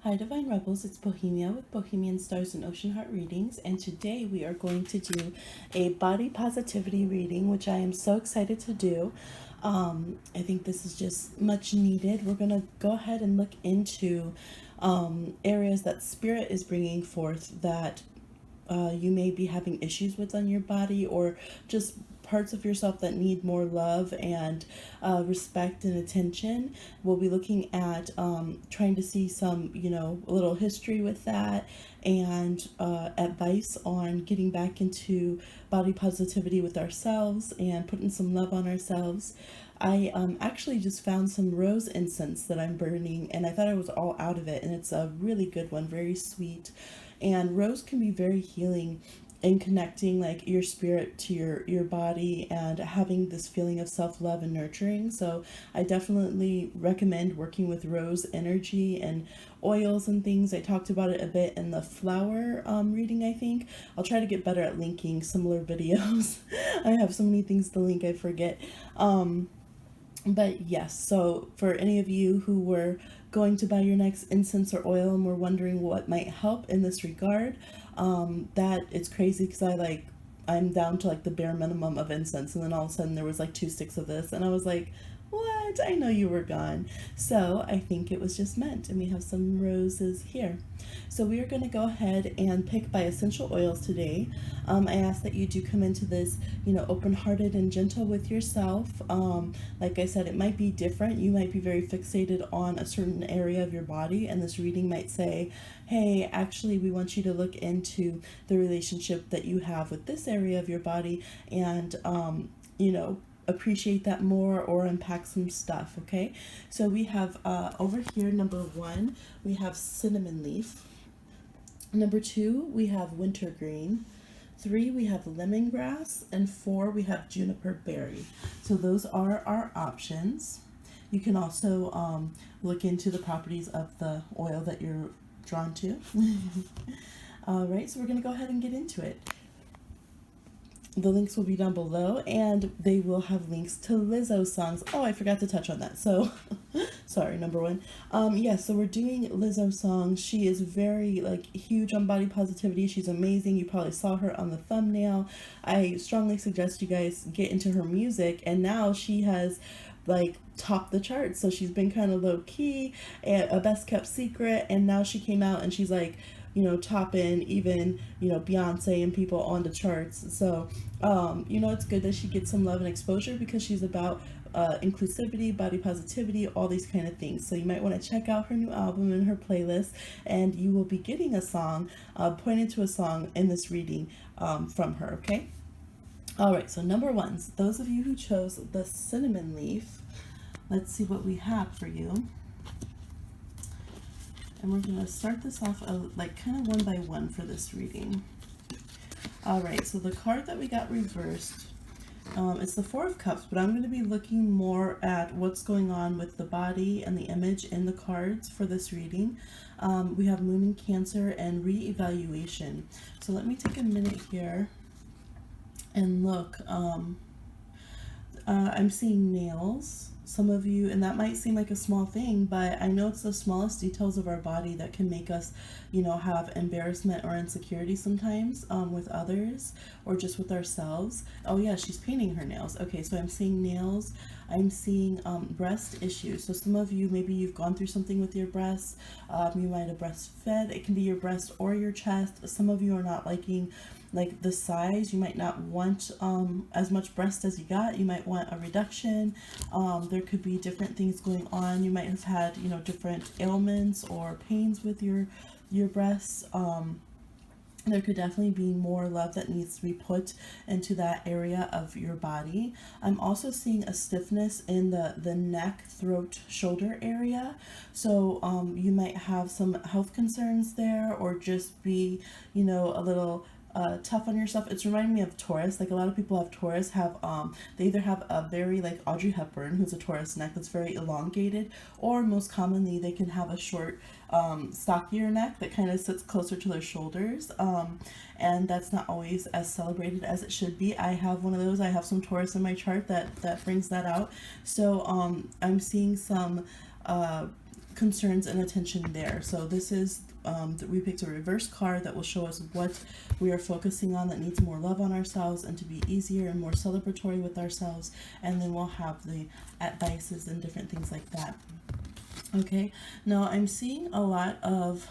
Hi Divine Rebels, it's Bohemia with Bohemian Stars and Ocean Heart Readings, and today we are going to do a body positivity reading, which I am so excited to do. I think this is just much needed. We're going to go ahead and look into areas that Spirit is bringing forth that you may be having issues with on your body, or just parts of yourself that need more love and respect and attention. We'll be looking at trying to see some, a little history with that, and advice on getting back into body positivity with ourselves and putting some love on ourselves. I actually just found some rose incense that I'm burning, and I thought I was all out of it, and it's a really good one, very sweet. And rose can be very healing in connecting like your spirit to your body and having this feeling of self-love and nurturing. So I definitely recommend working with rose energy and oils and things. I talked about it a bit in the flower reading. I think I'll try to get better at linking similar videos. I have so many things to link, I forget. But yes, so for any of you who were going to buy your next incense or oil and were wondering what might help in this regard, that it's crazy because I'm down to like the bare minimum of incense, and then all of a sudden there was like 2 sticks of this, and I was like, what? I know you were gone. So I think it was just meant, and we have some roses here. So we are going to go ahead and pick by essential oils today. I ask that you do come into this, open-hearted and gentle with yourself. Like I said, it might be different. You might be very fixated on a certain area of your body, and this reading might say, hey, actually, we want you to look into the relationship that you have with this area of your body, and, appreciate that more or unpack some stuff. Okay, so we have over here, number 1, we have cinnamon leaf. Number 2, we have wintergreen. 3, we have lemongrass, and 4, we have juniper berry. So those are our options. You can also look into the properties of the oil that you're drawn to. All right, so we're going to go ahead and get into it. The links will be down below, and they will have links to Lizzo songs. Oh, I forgot to touch on that. So, sorry, number 1. So we're doing Lizzo songs. She is very huge on body positivity. She's amazing. You probably saw her on the thumbnail. I strongly suggest you guys get into her music, and now she has topped the charts. So she's been kind of low key, a best kept secret, and now she came out and she's topping even, Beyonce and people on the charts. So, it's good that she gets some love and exposure because she's about inclusivity, body positivity, all these kind of things. So you might want to check out her new album and her playlist, and you will be getting a song, pointed to a song in this reading from her, okay? All right, so number 1, those of you who chose the cinnamon leaf, let's see what we have for you. And we're going to start this off kind of one by one for this reading. All right, so the card that we got reversed, it's the 4 of Cups, but I'm going to be looking more at what's going on with the body and the image in the cards for this reading. We have Moon in Cancer and Reevaluation. So let me take a minute here and look. I'm seeing nails. Some of you, and that might seem like a small thing, but I know it's the smallest details of our body that can make us, have embarrassment or insecurity sometimes with others or just with ourselves. Oh yeah, she's painting her nails. Okay, so I'm seeing nails. I'm seeing breast issues. So some of you, maybe you've gone through something with your breasts. You might have breastfed. It can be your breast or your chest. Some of you are not liking the size. You might not want as much breast as you got. You might want a reduction. There could be different things going on. You might have had different ailments or pains with your breasts. There could definitely be more love that needs to be put into that area of your body. I'm also seeing a stiffness in the neck, throat, shoulder area. So you might have some health concerns there, or just be a little tough on yourself. It's reminding me of Taurus. A lot of people have Taurus, they either have a very Audrey Hepburn, who's a Taurus neck that's very elongated, or most commonly they can have a short stockier neck that kind of sits closer to their shoulders, and that's not always as celebrated as it should be. I have one of those. I have some Taurus in my chart that brings that out. So I'm seeing some concerns and attention there. So this is, we picked a reverse card that will show us what we are focusing on that needs more love on ourselves and to be easier and more celebratory with ourselves. And then we'll have the advices and different things like that. Okay, now I'm seeing a lot of,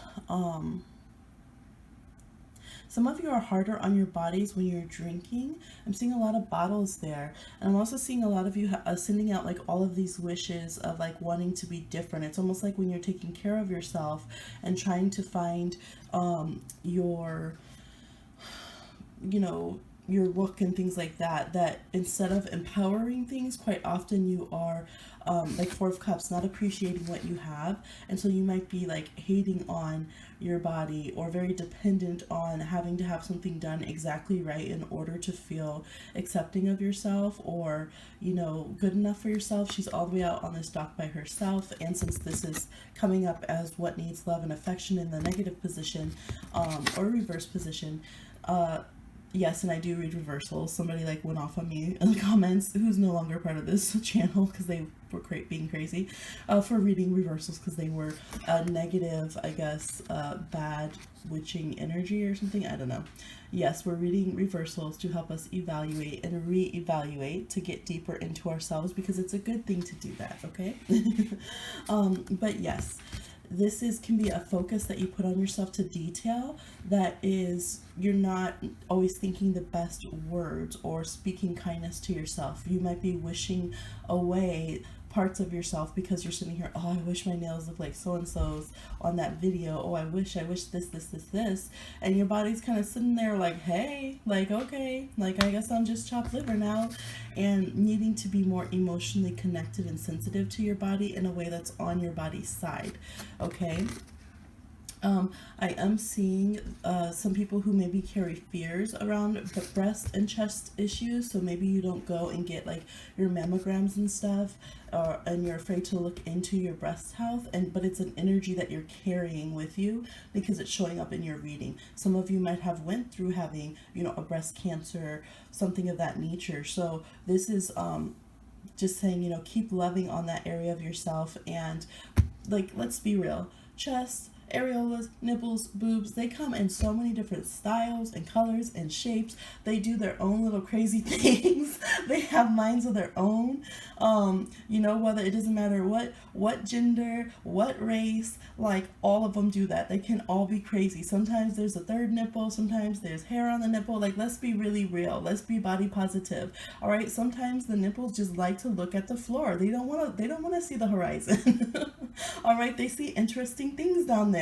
some of you are harder on your bodies when you're drinking. I'm seeing a lot of bottles there. And I'm also seeing a lot of you sending out like all of these wishes of like wanting to be different. It's almost like when you're taking care of yourself and trying to find your, you know, your look and things like that, that instead of empowering things, quite often you are like Four of Cups, not appreciating what you have. And so you might be like hating on your body or very dependent on having to have something done exactly right in order to feel accepting of yourself or, you know, good enough for yourself. She's all the way out on this dock by herself. And since this is coming up as what needs love and affection in the negative position or reverse position, yes, and I do read reversals. Somebody like went off on me in the comments, who's no longer part of this channel because they were being crazy for reading reversals because they were negative, I guess, bad witching energy or something. I don't know. Yes, we're reading reversals to help us evaluate and re-evaluate to get deeper into ourselves because it's a good thing to do that, okay? But yes. This can be a focus that you put on yourself to detail that is, you're not always thinking the best words or speaking kindness to yourself. You might be wishing away parts of yourself because you're sitting here, oh, I wish my nails looked like so-and-so's on that video. Oh, I wish this. And your body's kind of sitting there like, hey, like, okay, like, I guess I'm just chopped liver now. And needing to be more emotionally connected and sensitive to your body in a way that's on your body's side, okay? I am seeing some people who maybe carry fears around breast and chest issues. So maybe you don't go and get like your mammograms and stuff, and you're afraid to look into your breast health. But it's an energy that you're carrying with you because it's showing up in your reading. Some of you might have went through having, you know, a breast cancer, something of that nature. So this is just saying, you know, keep loving on that area of yourself. And like, let's be real, chest, areolas, nipples, boobs, they come in so many different styles and colors and shapes. They do their own little crazy things. They have minds of their own. You know, whether it doesn't matter what gender, what race, like all of them do that. They can all be crazy. Sometimes there's a third nipple, sometimes there's hair on the nipple. Like, let's be really real. Let's be body positive. All right. Sometimes the nipples just like to look at the floor. They don't want to see the horizon. All right. They see interesting things down there.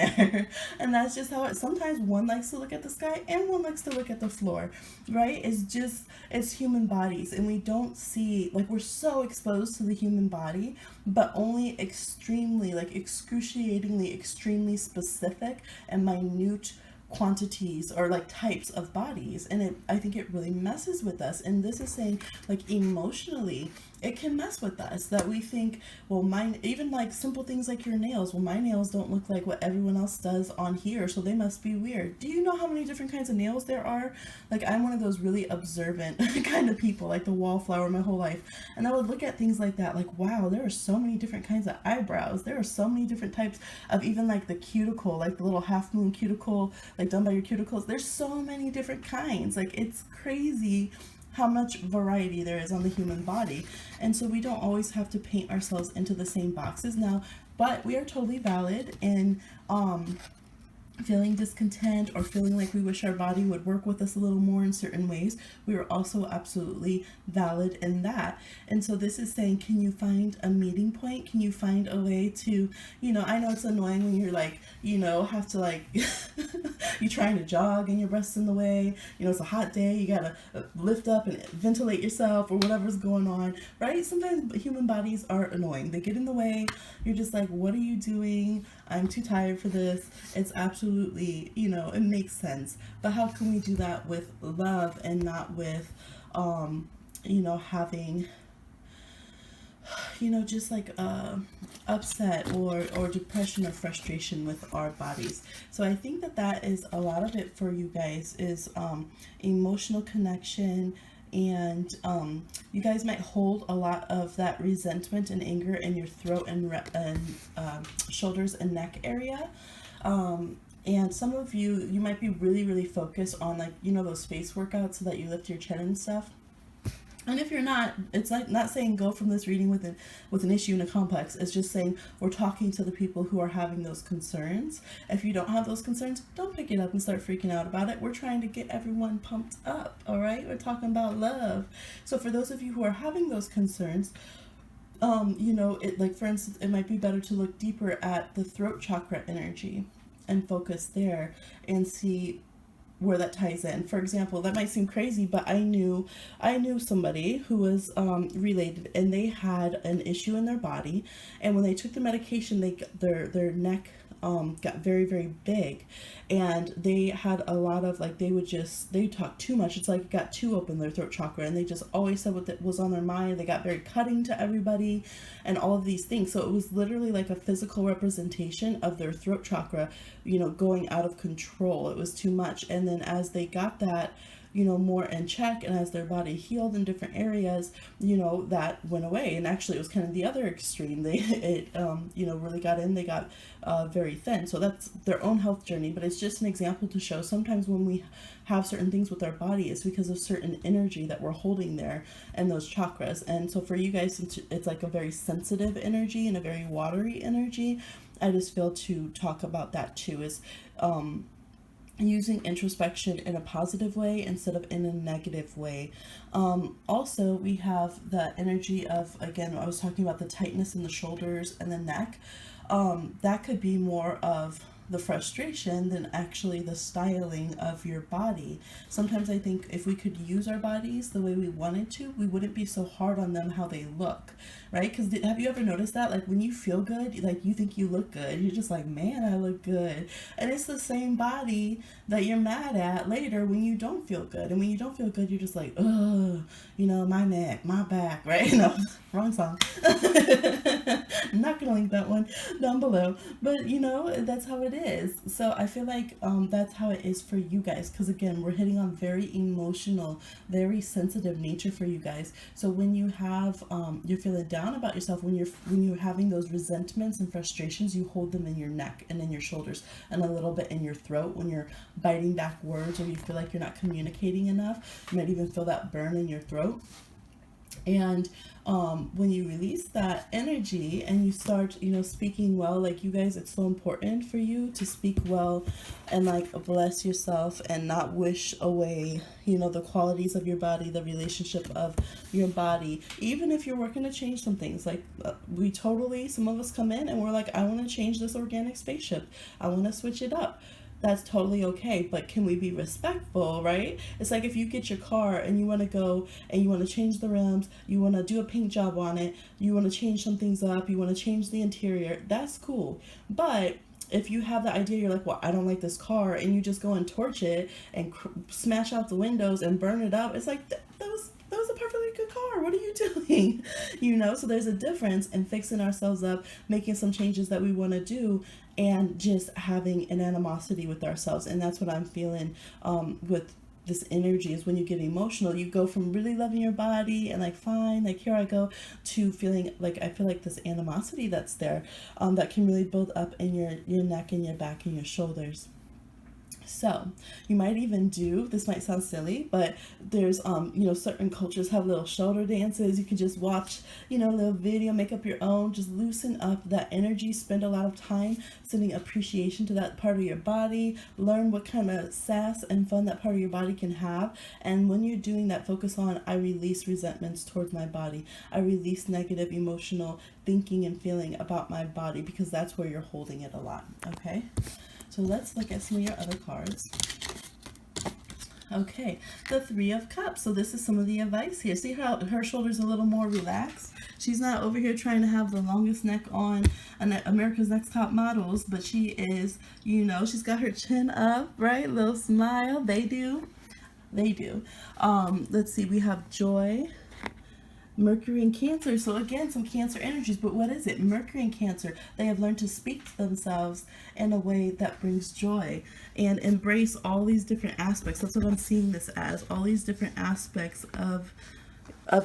And that's just how it, sometimes one likes to look at the sky and one likes to look at the floor, right? It's human bodies, and we don't see, like, we're so exposed to the human body, but only extremely, like, excruciatingly, extremely specific and minute quantities or like types of bodies. And I think it really messes with us. And this is saying, like, emotionally it can mess with us, that we think, well, mine, even like simple things like your nails, well, my nails don't look like what everyone else does on here, so they must be weird. Do you know how many different kinds of nails there are? Like, I'm one of those really observant kind of people, like the wallflower my whole life, and I would look at things like that, like, wow, there are so many different kinds of eyebrows, there are so many different types of, even like the cuticle, like the little half moon cuticle, like done by your cuticles, there's so many different kinds. Like, it's crazy how much variety there is on the human body. And so we don't always have to paint ourselves into the same boxes now, but we are totally valid in feeling discontent or feeling like we wish our body would work with us a little more in certain ways. We are also absolutely valid in that. And so this is saying, can you find a meeting point? Can you find a way to, you know, I know it's annoying when you're like, you know, have to like, you're trying to jog and your breast's in the way, you know, it's a hot day, you gotta lift up and ventilate yourself or whatever's going on, right? Sometimes human bodies are annoying. They get in the way. You're just like, what are you doing? I'm too tired for this. It's absolutely, you know, it makes sense. But how can we do that with love and not with, you know, having, you know, just like upset or depression or frustration with our bodies? So I think that is a lot of it for you guys, is emotional connection and you guys might hold a lot of that resentment and anger in your throat and shoulders and neck area. And some of you might be really focused on, like, you know, those face workouts so that you lift your chin and stuff. And if you're not, it's like not saying go from this reading with an issue and a complex. It's just saying we're talking to the people who are having those concerns. If you don't have those concerns, don't pick it up and start freaking out about it. We're trying to get everyone pumped up, all right? We're talking about love. So for those of you who are having those concerns, you know, it, like, for instance, it might be better to look deeper at the throat chakra energy and focus there and see where that ties in. For example, that might seem crazy, but I knew somebody who was related, and they had an issue in their body, and when they took the medication, their neck got very big, and they had a lot of, like, they talk too much. It's like it got too open, their throat chakra, and they just always said what was on their mind. They got very cutting to everybody and all of these things. So it was literally like a physical representation of their throat chakra, you know, going out of control. It was too much. And then as they got that, you know, more in check, and as their body healed in different areas, you know, that went away. And actually it was kind of the other extreme. You know, really got in, they got very thin. So that's their own health journey, but it's just an example to show sometimes when we have certain things with our body, it's because of certain energy that we're holding there and those chakras. And so for you guys, it's like a very sensitive energy and a very watery energy. I just feel to talk about that too, is using introspection in a positive way instead of in a negative way. Also, we have the energy of, again, I was talking about the tightness in the shoulders and the neck. That could be more of the frustration than actually the styling of your body. Sometimes I think if we could use our bodies the way we wanted to, we wouldn't be so hard on them how they look, right? Because have you ever noticed that, like, when you feel good, like, you think you look good, you're just like, man, I look good. And it's the same body that you're mad at later when you don't feel good. And when you don't feel good, you're just like, oh, you know, my neck, my back, right? No, wrong song. I'm not gonna link that one down below, but you know, that's how it is. So I feel like that's how it is for you guys, because again, we're hitting on very emotional, very sensitive nature for you guys. So when you have you're feeling down about yourself, when you're having those resentments and frustrations, you hold them in your neck and in your shoulders and a little bit in your throat. When you're biting back words, or you feel like you're not communicating enough, you might even feel that burn in your throat. And when you release that energy and you start, you know, speaking well, like, you guys, it's so important for you to speak well and, like, bless yourself and not wish away, you know, the qualities of your body, the relationship of your body. Even if you're working to change some things, like, some of us come in and we're like, I want to change this organic spaceship. I want to switch it up. That's totally okay, but can we be respectful, right? It's like if you get your car and you want to go and you want to change the rims, you want to do a paint job on it, you want to change some things up, you want to change the interior, that's cool. But if you have the idea, you're like, well, I don't like this car, and you just go and torch it and smash out the windows and burn it up, it's like, that was a perfectly good car. What are you doing? You know, so there's a difference in fixing ourselves up, making some changes that we want to do, and just having an animosity with ourselves. And that's what I'm feeling with this energy, is when you get emotional, you go from really loving your body and, like, fine, like, here I go, to feeling like, I feel like this animosity that's there that can really build up in your neck and your back and your shoulders. So you might even do, this might sound silly, but there's, you know, certain cultures have little shoulder dances. You can just watch, you know, a little video, make up your own, just loosen up that energy, spend a lot of time sending appreciation to that part of your body, learn what kind of sass and fun that part of your body can have. And when you're doing that, focus on, I release resentments towards my body. I release negative emotional thinking and feeling about my body, because that's where you're holding it a lot. Okay. So let's look at some of your other cards. Okay, the Three of Cups. So this is some of the advice here. See how her shoulder's a little more relaxed? She's not over here trying to have the longest neck on America's Next Top Models, but she is, you know, she's got her chin up, right? Little smile. They do. Let's see, we have joy Mercury in Cancer. So again, some Cancer energies, but what is it? Mercury in Cancer. They have learned to speak to themselves in a way that brings joy and embrace all these different aspects. That's what I'm seeing this as, all these different aspects of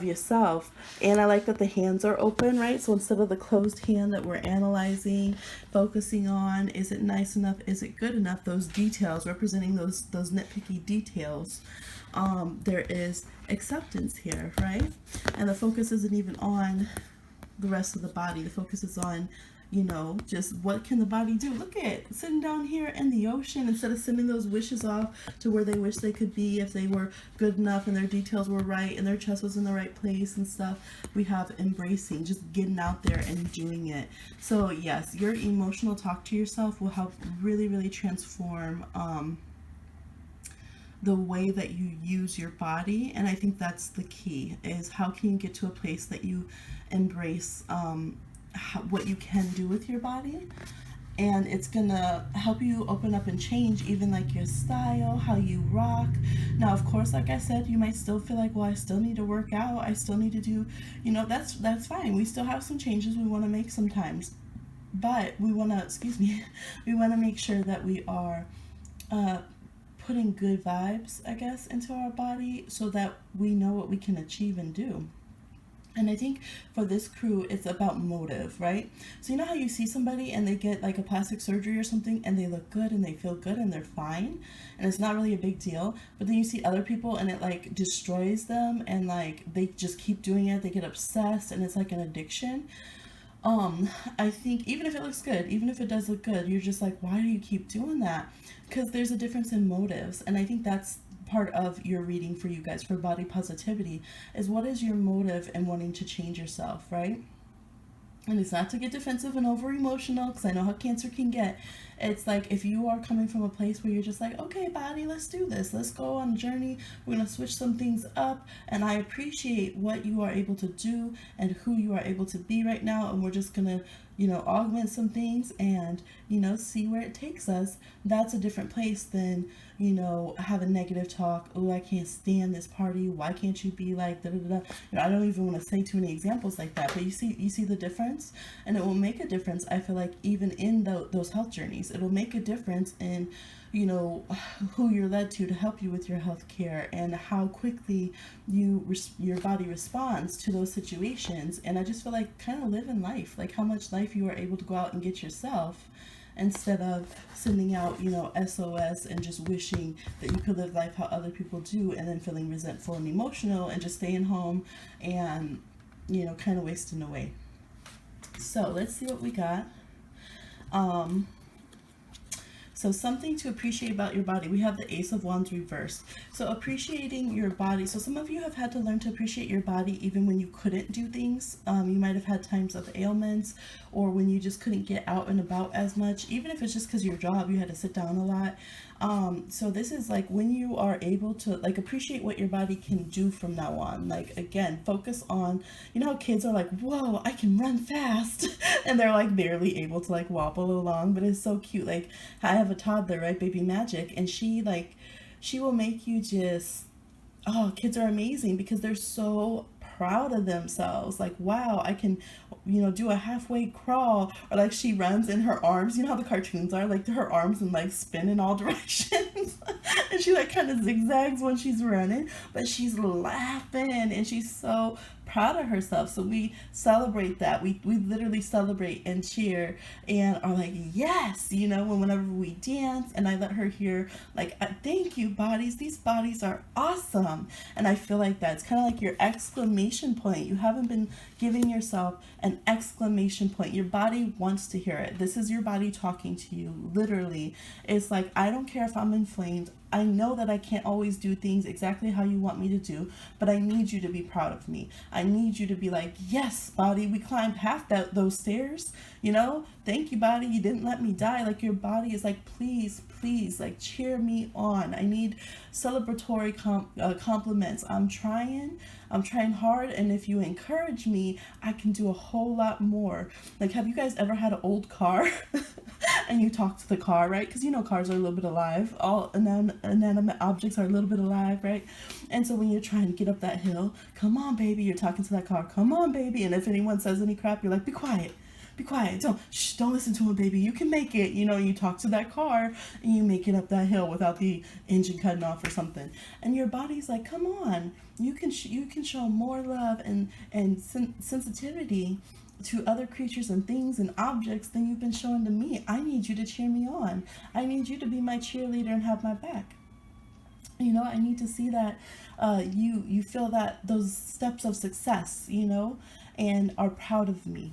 yourself. And I like that the hands are open, right? So instead of the closed hand that we're analyzing, focusing on, is it nice enough, is it good enough, those details, representing those nitpicky details, there is acceptance here, right? And the focus isn't even on the rest of the body. The focus is on, you know, just what can the body do. Look at sitting down here in the ocean, instead of sending those wishes off to where they wish they could be if they were good enough and their details were right and their chest was in the right place and stuff. We have embracing, just getting out there and doing it. So yes, your emotional talk to yourself will help really, really transform the way that you use your body. And I think that's the key, is how can you get to a place that you embrace what you can do with your body. And it's gonna help you open up and change even like your style, how you rock. Now of course, like I said, you might still feel like, well, I still need to work out, I still need to do, you know, that's fine. We still have some changes we want to make sometimes, but we want to, excuse me, we want to make sure that we are putting good vibes, I guess, into our body so that we know what we can achieve and do. And I think for this crew, it's about motive, right? So you know how you see somebody and they get like a plastic surgery or something and they look good and they feel good and they're fine and it's not really a big deal, but then you see other people and it like destroys them and like they just keep doing it, they get obsessed and it's like an addiction. I think even if it looks good, even if it does look good, you're just like, why do you keep doing that? Because there's a difference in motives. And I think that's part of your reading for you guys for body positivity, is what is your motive in wanting to change yourself, right? And it's not to get defensive and over emotional, because I know how Cancer can get. It's like if you are coming from a place where you're just like, okay, body, let's do this. Let's go on a journey. We're going to switch some things up. And I appreciate what you are able to do and who you are able to be right now. And we're just going to, you know, augment some things and, you know, see where it takes us. That's a different place than, you know, have a negative talk. Oh, I can't stand this party. Why can't you be like da da da? You know, I don't even want to say too many examples like that, but you see the difference, and it will make a difference. I feel like even in those health journeys, it'll make a difference in, you know, who you're led to help you with your health care and how quickly your body responds to those situations. And I just feel like kind of living life, like how much life you are able to go out and get yourself, instead of sending out, you know, SOS and just wishing that you could live life how other people do and then feeling resentful and emotional and just staying home and, you know, kind of wasting away. So let's see what we got. So something to appreciate about your body. We have the Ace of Wands reversed. So appreciating your body. So some of you have had to learn to appreciate your body even when you couldn't do things. You might have had times of ailments or when you just couldn't get out and about as much, even if it's just because your job, you had to sit down a lot. So this is like when you are able to like appreciate what your body can do from now on. Like again, focus on, you know how kids are like, whoa, I can run fast. And they're like barely able to like wobble along, but it's so cute. Like I have a toddler, right, baby Magic, and she will make you just, oh, kids are amazing because they're so proud of themselves. Like, wow, I can, you know, do a halfway crawl, or like she runs and her arms, you know how the cartoons are, like her arms and like spin in all directions and she like kind of zigzags when she's running, but she's laughing and she's so proud of herself. So we celebrate that. We literally celebrate and cheer and are like, yes, you know, whenever we dance, and I let her hear like, thank you bodies, these bodies are awesome. And I feel like that's kind of like your exclamation point. You haven't been giving yourself an exclamation point. Your body wants to hear it. This is your body talking to you, literally. It's like, I don't care if I'm inflamed. I know that I can't always do things exactly how you want me to do, but I need you to be proud of me. I need you to be like, yes, body, we climbed half those stairs, you know, Thank you, body. You didn't let me die. Like, your body is like, please, please, like, cheer me on. I need celebratory compliments. I'm trying hard. And if you encourage me, I can do a whole lot more. Like, have you guys ever had an old car and you talk to the car, right? Because you know cars are a little bit alive. All inanimate objects are a little bit alive, right? And so when you're trying to get up that hill, come on, baby, you're talking to that car. Come on, baby. And if anyone says any crap, you're like, be quiet. Be quiet. Don't listen to him, baby. You can make it. You know, you talk to that car and you make it up that hill without the engine cutting off or something. And your body's like, come on. You can show more love and sensitivity to other creatures and things and objects than you've been showing to me. I need you to cheer me on. I need you to be my cheerleader and have my back. You know, I need to see that you feel that those steps of success, you know, and are proud of me.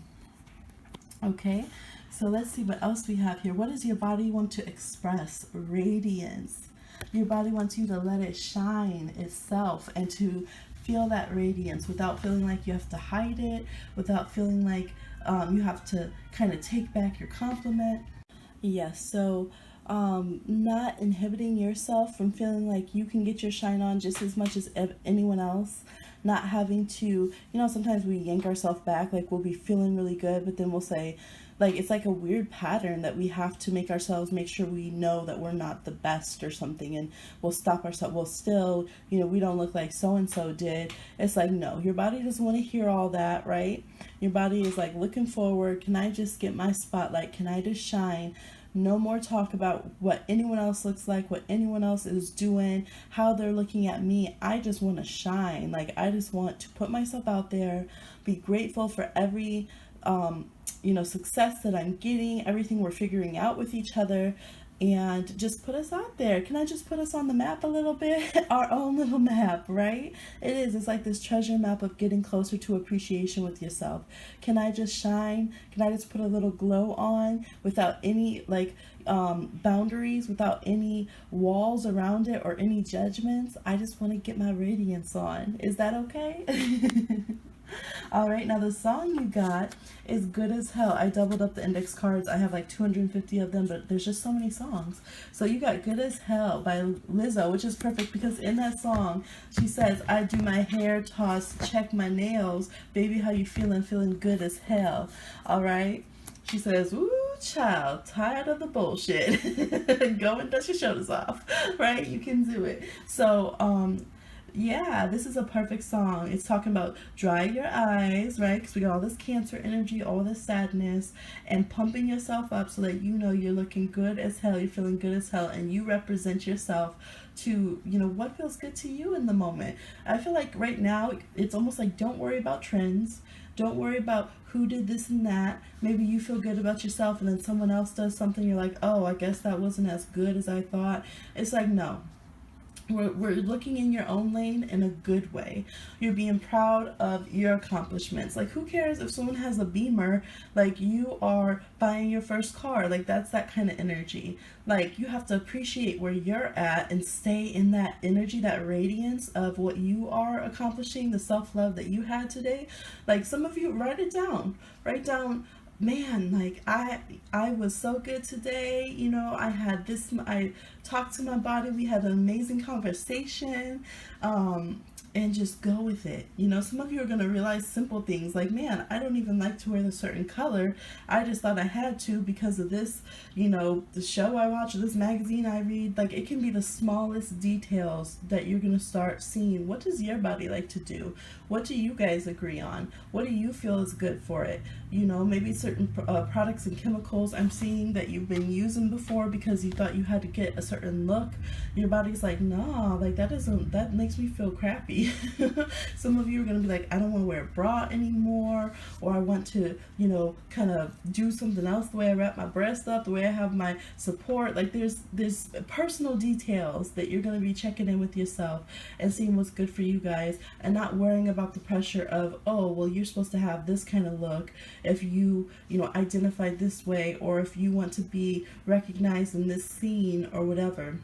Okay, so let's see what else we have here. What does your body want to express? Radiance. Your body wants you to let it shine itself and to feel that radiance without feeling like you have to hide it, without feeling like you have to kind of take back your compliment. Yes, so not inhibiting yourself from feeling like you can get your shine on just as much as anyone else. Not having to, you know, sometimes we yank ourselves back, like we'll be feeling really good, but then we'll say, like, it's like a weird pattern that we have to make ourselves make sure we know that we're not the best or something, and we'll stop ourselves. Well, still, you know, we don't look like so-and-so did. It's like, no, your body doesn't want to hear all that, right? Your body is like looking forward. Can I just get my spotlight? Can I just shine? No more talk about what anyone else looks like, what anyone else is doing, how they're looking at me. I just want to shine. Like, I just want to put myself out there, be grateful for every, you know, success that I'm getting, everything we're figuring out with each other, and just put us out there. Can I just put us on the map a little bit? Our own little map, right? It is. It's like this treasure map of getting closer to appreciation with yourself. Can I just shine? Can I just put a little glow on without any, like, boundaries, without any walls around it or any judgments? I just want to get my radiance on. Is that okay? All right, now the song you got is Good as Hell. I doubled up the index cards. I have like 250 of them, but there's just so many songs. So you got Good as Hell by Lizzo, which is perfect because in that song, she says, I do my hair toss, check my nails. Baby, how you feeling? Feeling good as hell. All right. She says, ooh, child, tired of the bullshit. Go and dust your shoulders off, right? You can do it. So, yeah, this is a perfect song. It's talking about dry your eyes, right? Because we got all this Cancer energy, all this sadness, and pumping yourself up so that you know you're looking good as hell, you're feeling good as hell, and you represent yourself to, you know, what feels good to you in the moment. I feel like right now, it's almost like don't worry about trends. Don't worry about who did this and that. Maybe you feel good about yourself and then someone else does something. You're like, oh, I guess that wasn't as good as I thought. It's like, no. We're looking in your own lane in a good way. You're being proud of your accomplishments. Like, who cares if someone has a Beamer? Like, you are buying your first car. Like, that's that kind of energy. Like, you have to appreciate where you're at and stay in that energy, that radiance of what you are accomplishing, the self-love that you had today. Like, some of you, write it down. Write down, man, like I was so good today, you know, I had this, I talked to my body, we had an amazing conversation, and just go with it. You know, some of you are going to realize simple things like, man, I don't even like to wear a certain color. I just thought I had to because of this, you know, the show I watch, or this magazine I read. Like, it can be the smallest details that you're going to start seeing. What does your body like to do? What do you guys agree on? What do you feel is good for it? You know, maybe certain products and chemicals I'm seeing that you've been using before because you thought you had to get a certain look. Your body's like, nah, like that makes me feel crappy. Some of you are going to be like, I don't want to wear a bra anymore, or I want to, you know, kind of do something else, the way I wrap my breast up, the way I have my support. Like, there's personal details that you're going to be checking in with yourself and seeing what's good for you guys, and not worrying about the pressure of, oh, well, you're supposed to have this kind of look if you know, identify this way, or if you want to be recognized in this scene or whatever.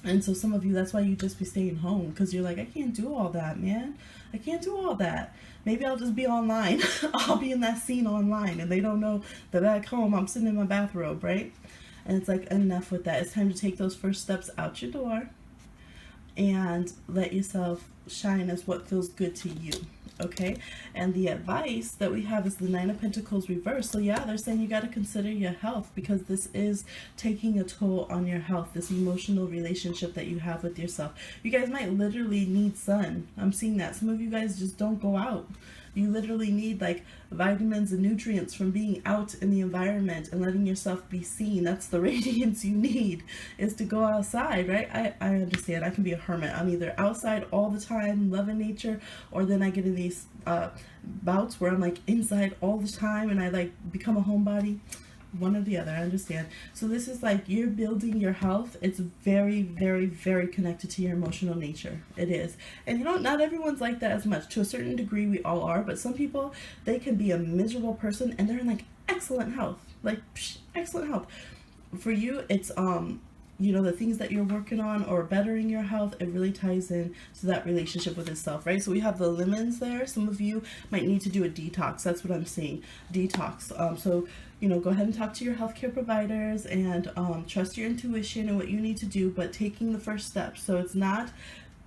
And so some of you, that's why you just be staying home, because you're like, I can't do all that, man. I can't do all that. Maybe I'll just be online. I'll be in that scene online, and they don't know that back home I'm sitting in my bathrobe, right? And it's like, enough with that. It's time to take those first steps out your door and let yourself shine as what feels good to you. Okay, and the advice that we have is the Nine of Pentacles reversed. So yeah, they're saying you got to consider your health, because this is taking a toll on your health, this emotional relationship that you have with yourself. You guys might literally need sun. I'm seeing that. Some of you guys just don't go out. You literally need like vitamins and nutrients from being out in the environment and letting yourself be seen. That's the radiance you need, is to go outside, right? I understand. I can be a hermit. I'm either outside all the time, loving nature, or then I get in these bouts where I'm like inside all the time and I like become a homebody. One or the other, I understand. So this is like, you're building your health. It's very, very, very connected to your emotional nature. It is. And you know, not everyone's like that as much. To a certain degree, we all are. But some people, they can be a miserable person and they're in like excellent health. Like, excellent health. For you, it's you know, the things that you're working on or bettering your health, it really ties in to that relationship with itself, right? So we have the lemons there. Some of you might need to do a detox. That's what I'm seeing. Detox. So, you know, go ahead and talk to your healthcare providers and trust your intuition and what you need to do, but taking the first step. So it's not,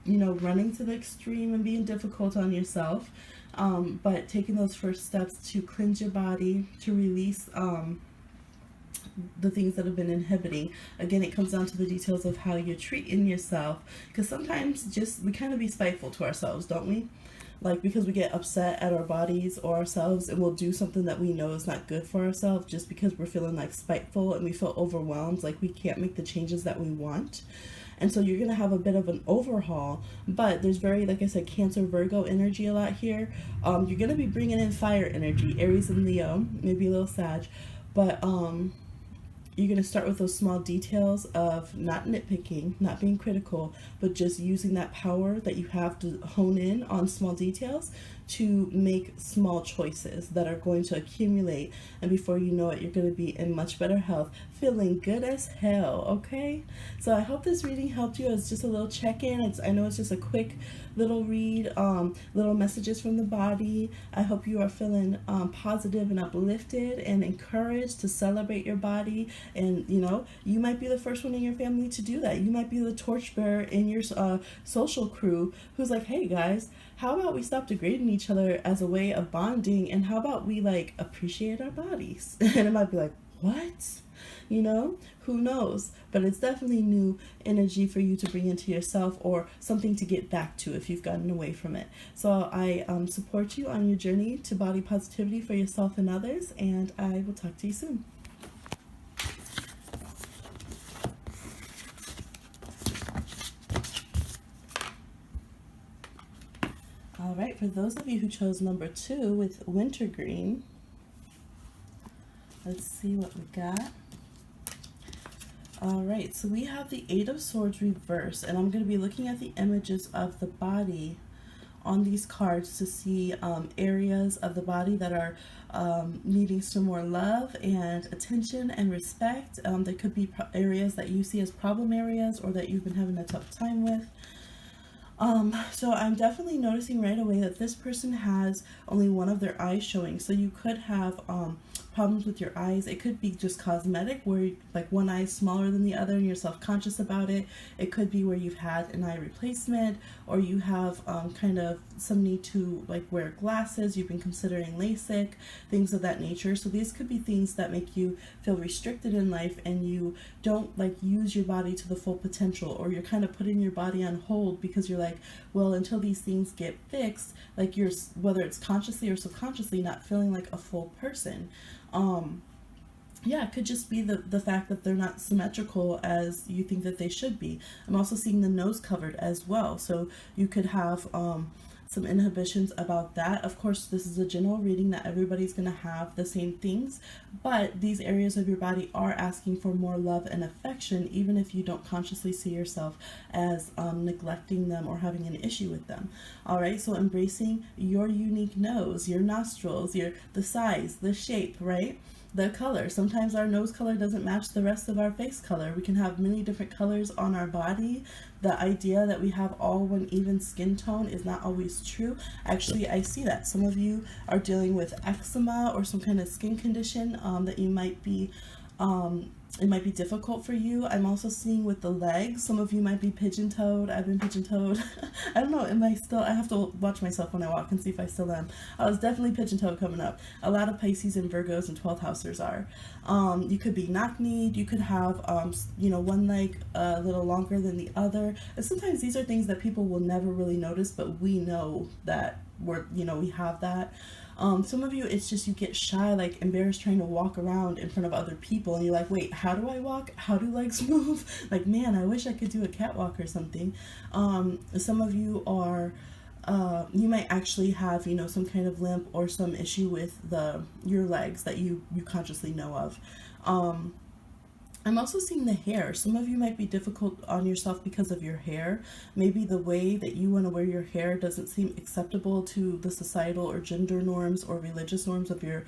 you know, running to the extreme and being difficult on yourself, but taking those first steps to cleanse your body, to release the things that have been inhibiting. Again, it comes down to the details of how you're treating yourself, because sometimes just we kind of be spiteful to ourselves, don't we? Like, because we get upset at our bodies or ourselves, and we'll do something that we know is not good for ourselves just because we're feeling like spiteful and we feel overwhelmed, like we can't make the changes that we want. And so you're going to have a bit of an overhaul, but there's very, like I said, Cancer, Virgo energy a lot here. You're going to be bringing in fire energy, Aries and Leo, maybe a little Sag, but you're going to start with those small details of not nitpicking, not being critical, but just using that power that you have to hone in on small details to make small choices that are going to accumulate. And before you know it, you're going to be in much better health, feeling good as hell, okay? So I hope this reading helped you. It's just a little check-in. I know it's just a quick little read, little messages from the body. I hope you are feeling positive and uplifted and encouraged to celebrate your body. And you know, you might be the first one in your family to do that. You might be the torchbearer in your social crew who's like, hey guys, how about we stop degrading each other as a way of bonding, and how about we like appreciate our bodies? And it might be like, what? You know, who knows? But it's definitely new energy for you to bring into yourself, or something to get back to if you've gotten away from it. So I support you on your journey to body positivity for yourself and others, and I will talk to you soon. All right, for those of you who chose number 2 with Wintergreen, let's see what we got. All right, so we have the Eight of Swords reversed, and I'm going to be looking at the images of the body on these cards to see areas of the body that are needing some more love and attention and respect. There could be areas that you see as problem areas or that you've been having a tough time with. So I'm definitely noticing right away that this person has only one of their eyes showing. So you could have problems with your eyes. It could be just cosmetic, where like one eye is smaller than the other and you're self-conscious about it. It could be where you've had an eye replacement, or you have kind of some need to like wear glasses. You've been considering LASIK, things of that nature. So these could be things that make you feel restricted in life, and you don't like use your body to the full potential, or you're kind of putting your body on hold because you're like, well, until these things get fixed, like you're, whether it's consciously or subconsciously, not feeling like a full person. Yeah, it could just be the fact that they're not symmetrical as you think that they should be. I'm also seeing the nose covered as well, so you could have some inhibitions about that. Of course, this is a general reading, that everybody's going to have the same things, but these areas of your body are asking for more love and affection, even if you don't consciously see yourself as neglecting them or having an issue with them. All right, so embracing your unique nose, your nostrils, the size, the shape, right? the color. Sometimes our nose color doesn't match the rest of our face color. We can have many different colors on our body. The idea that we have all one even skin tone is not always true. Actually, I see that some of you are dealing with eczema or some kind of skin condition that you might be it might be difficult for you. I'm also seeing with the legs, some of you might be pigeon-toed. I've been pigeon-toed. I don't know, am I still, I have to watch myself when I walk and see if I still am. I was definitely pigeon-toed coming up. A lot of Pisces and Virgos and 12th housers are. You could be knock-kneed. You could have, you know, one leg a little longer than the other. And sometimes these are things that people will never really notice, but we know that we're, you know, we have that. Some of you, it's just you get shy, like embarrassed trying to walk around in front of other people, and you're like, wait, how do I walk? How do legs move? Like, man, I wish I could do a catwalk or something. Some of you are, you might actually have, you know, some kind of limp or some issue with your legs that you consciously know of. I'm also seeing the hair. Some of you might be difficult on yourself because of your hair. Maybe the way that you want to wear your hair doesn't seem acceptable to the societal or gender norms or religious norms of your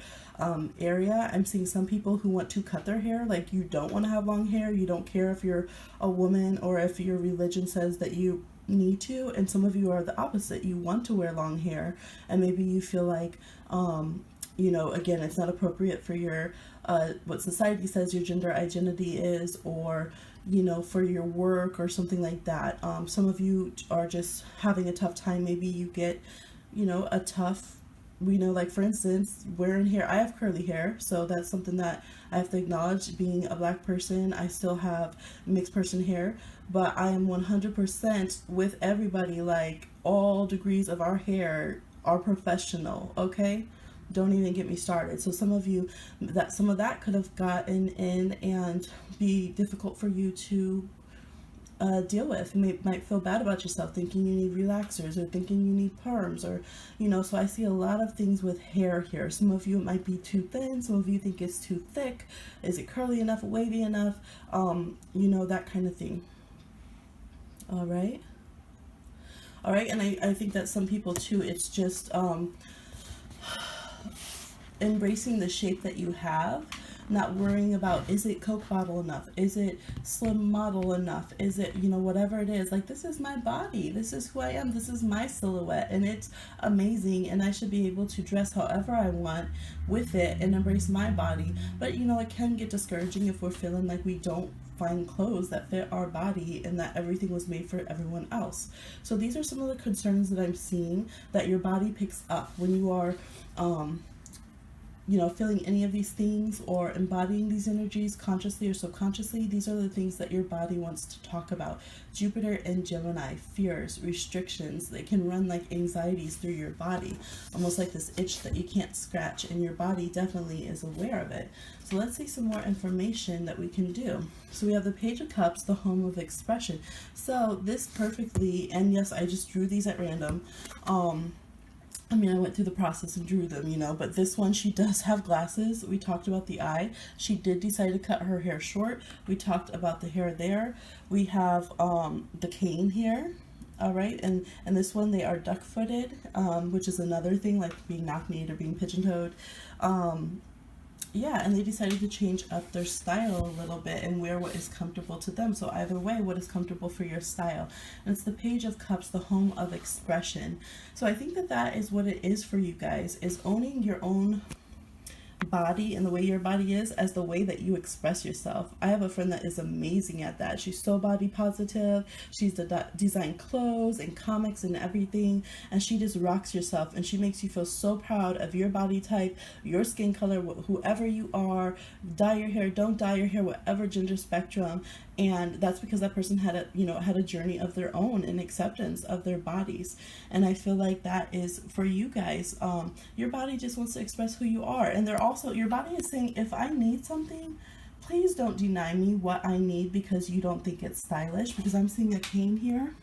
area. I'm seeing some people who want to cut their hair. Like, you don't want to have long hair. You don't care if you're a woman or if your religion says that you need to. And some of you are the opposite. You want to wear long hair, and maybe you feel like you know, again, it's not appropriate for your what society says your gender identity is, or, you know, for your work or something like that. Some of you are just having a tough time. Maybe you get, you know, a tough, we know, like for instance, wearing hair. I have curly hair, so that's something that I have to acknowledge. Being a black person, I still have mixed person hair, but I am 100% with everybody. Like, all degrees of our hair are professional, okay? Don't even get me started. So some of you, some of that could have gotten in and be difficult for you to deal with. You might feel bad about yourself, thinking you need relaxers or thinking you need perms, or, you know, so I see a lot of things with hair here. Some of you, it might be too thin. Some of you think it's too thick. Is it curly enough, wavy enough? You know, that kind of thing. All right. All right. And I think that some people too, it's just, embracing the shape that you have, not worrying about, is it Coke bottle enough, is it slim model enough, is it, you know, whatever it is. Like, this is my body, this is who I am, this is my silhouette, and it's amazing, and I should be able to dress however I want with it and embrace my body. But, you know, it can get discouraging if we're feeling like we don't find clothes that fit our body and that everything was made for everyone else. So these are some of the concerns that I'm seeing that your body picks up when you are you know, feeling any of these things or embodying these energies consciously or subconsciously. These are the things that your body wants to talk about. Jupiter and Gemini, fears, restrictions, they can run like anxieties through your body, almost like this itch that you can't scratch, and your body definitely is aware of it. So let's see some more information that we can do. So we have the Page of Cups, the home of expression. So this perfectly, and yes, I just drew these at random. I mean, I went through the process and drew them, you know, but this one, she does have glasses. We talked about the eye. She did decide to cut her hair short. We talked about the hair there. We have the cane here. All right, and this one, they are duck-footed, which is another thing, like being knock-kneed or being pigeon-toed. Yeah, and they decided to change up their style a little bit and wear what is comfortable to them. So either way, what is comfortable for your style. And it's the Page of Cups, the home of expression. So I think that that is what it is for you guys, is owning your own body and the way your body is as the way that you express yourself. I have a friend that is amazing at that. She's so body positive. She's designed clothes and comics and everything, and she just rocks yourself, and she makes you feel so proud of your body type, your skin color, whoever you are. Dye your hair, don't dye your hair, whatever gender spectrum. And that's because that person had a journey of their own in acceptance of their bodies. And I feel like that is for you guys. Your body just wants to express who you are, and they're also, your body is saying, if I need something, please don't deny me what I need because you don't think it's stylish. Because I'm seeing a cane here.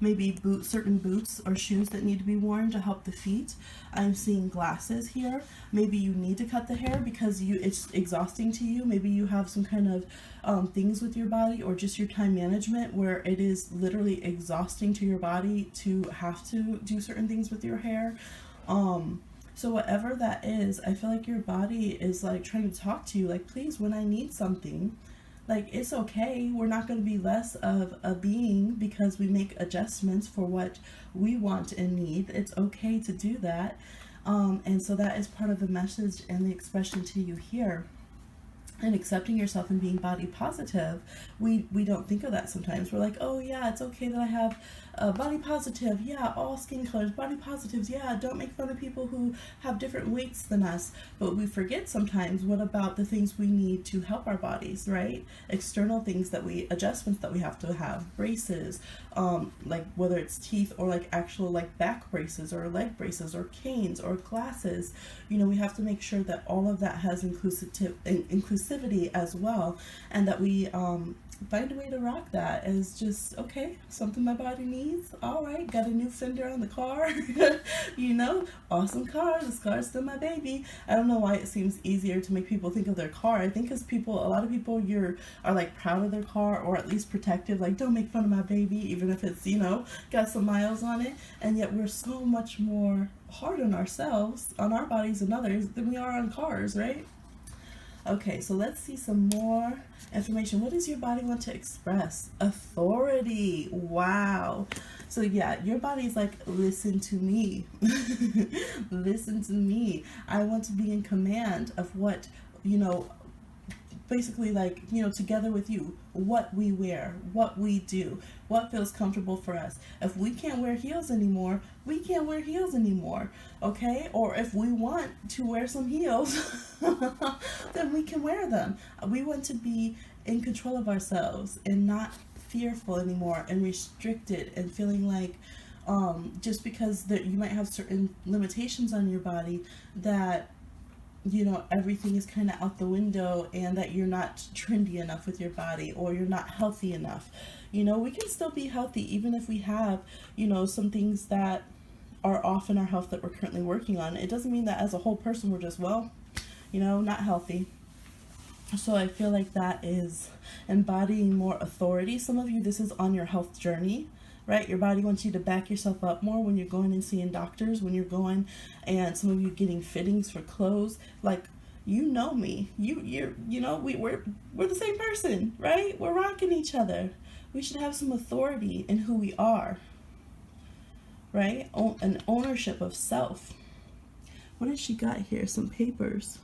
Maybe certain boots or shoes that need to be worn to help the feet. I'm seeing glasses here. Maybe you need to cut the hair because it's exhausting to you. Maybe you have some kind of things with your body, or just your time management where it is literally exhausting to your body to have to do certain things with your hair. So whatever that is, I feel like your body is like trying to talk to you, like, please, when I need something, like, it's okay. We're not going to be less of a being because we make adjustments for what we want and need. It's okay to do that. And so that is part of the message and the expression to you here. And accepting yourself and being body positive, we don't think of that sometimes. We're like, oh yeah, it's okay that I have body positive, yeah, all skin colors, body positives, yeah, don't make fun of people who have different weights than us. But we forget sometimes, what about the things we need to help our bodies, right? External things that adjustments that we have to have, braces, like whether it's teeth or like actual like back braces or leg braces or canes or glasses. You know, we have to make sure that all of that has inclusivity as well, and that we find a way to rock that as just, okay, something my body needs. All right, got a new fender on the car. You know, awesome car. This car's still my baby. I don't know why it seems easier to make people think of their car. I think because a lot of people are like proud of their car, or at least protective, like, don't make fun of my baby, even if it's, you know, got some miles on it. And yet we're so much more hard on ourselves, on our bodies and others, than we are on cars, right? Okay, so let's see some more information. What does your body want to express? Authority. Wow. So yeah, your body's like, listen to me. Listen to me. I want to be in command of what, you know, basically, like, you know, together with you, what we wear, what we do, what feels comfortable for us. If we can't wear heels anymore, we can't wear heels anymore, okay? Or if we want to wear some heels, then we can wear them. We want to be in control of ourselves and not fearful anymore and restricted and feeling like just because you might have certain limitations on your body, that, you know, everything is kind of out the window, and that you're not trendy enough with your body, or you're not healthy enough. You know, we can still be healthy even if we have, you know, some things that are off in our health that we're currently working on. It doesn't mean that as a whole person we're just, well, you know, not healthy. So I feel like that is embodying more authority. Some of you, this is on your health journey, right? Your body wants you to back yourself up more when you're going and seeing doctors, when you're going, and some of you getting fittings for clothes. Like, you know me, you know, we're the same person, right? We're rocking each other. We should have some authority in who we are, right? An ownership of self. What has she got here? Some papers,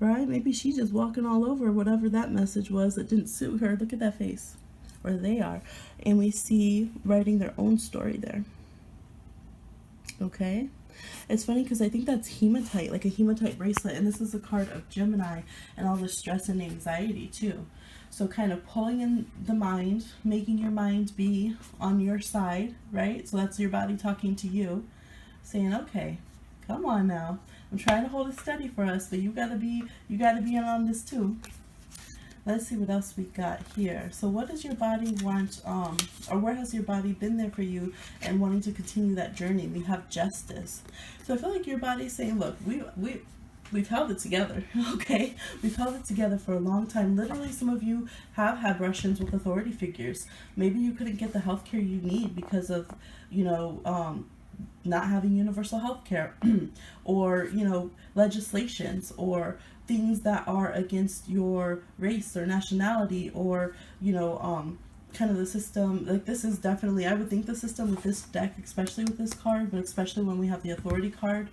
right? Maybe she's just walking all over whatever that message was that didn't suit her. Look at that face. Or they are. And we see writing their own story there. Okay? It's funny because I think that's hematite, like a hematite bracelet. And this is a card of Gemini and all the stress and anxiety too. So kind of pulling in the mind, making your mind be on your side, right? So that's your body talking to you, saying, okay, come on now. I'm trying to hold it steady for us, but you gotta be in on this too. Let's see what else we got here. So what does your body want, or where has your body been there for you and wanting to continue that journey? We have justice. So I feel like your body's saying, look, we've held it together, okay? We've held it together for a long time. Literally, some of you have had run-ins with authority figures. Maybe you couldn't get the health care you need because of, you know, not having universal health care or, you know, legislations or things that are against your race or nationality, or, you know, kind of the system. Like, this is definitely, I would think the system with this deck, especially with this card, but especially when we have the authority card,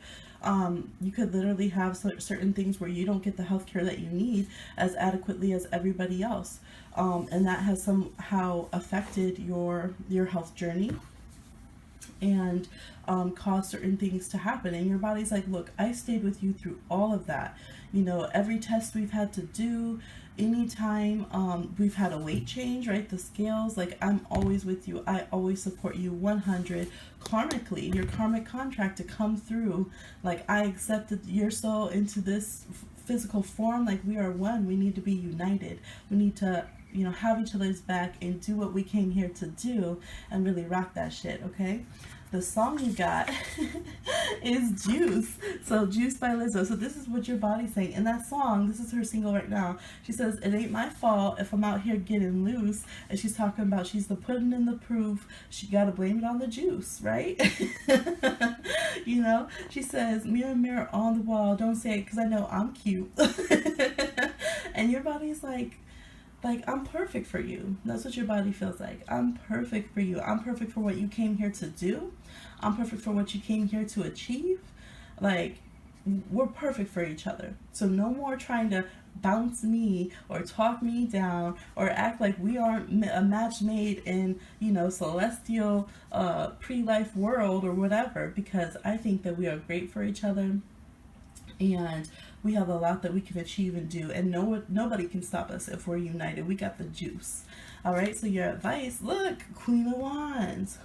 you could literally have certain things where you don't get the health care that you need as adequately as everybody else, and that has somehow affected your health journey and cause certain things to happen. And your body's like, look, I stayed with you through all of that. You know, every test we've had to do, anytime we've had a weight change, right? The scales, like, I'm always with you. I always support you 100. Karmically, your karmic contract to come through, like, I accepted your soul into this physical form. Like, we are one. We need to be united. We need to, you know, have each other's back and do what we came here to do and really rock that shit, okay? the song you got is Juice. So Juice by Lizzo. So this is what your body's saying. In that song, this is her single right now. She says, it ain't my fault if I'm out here getting loose. And she's talking about she's the pudding in the proof. She got to blame it on the juice, right? You know, she says, mirror, mirror on the wall, don't say it because I know I'm cute. And your body's like, I'm perfect for you. That's what your body feels like. I'm perfect for you. I'm perfect for what you came here to do. I'm perfect for what you came here to achieve. Like, we're perfect for each other. So no more trying to bounce me or talk me down or act like we aren't a match made in, you know, celestial pre-life world or whatever, because I think that we are great for each other. And we have a lot that we can achieve and do, and nobody can stop us if we're united. We got the juice. All right, so your advice, look, Queen of Wands,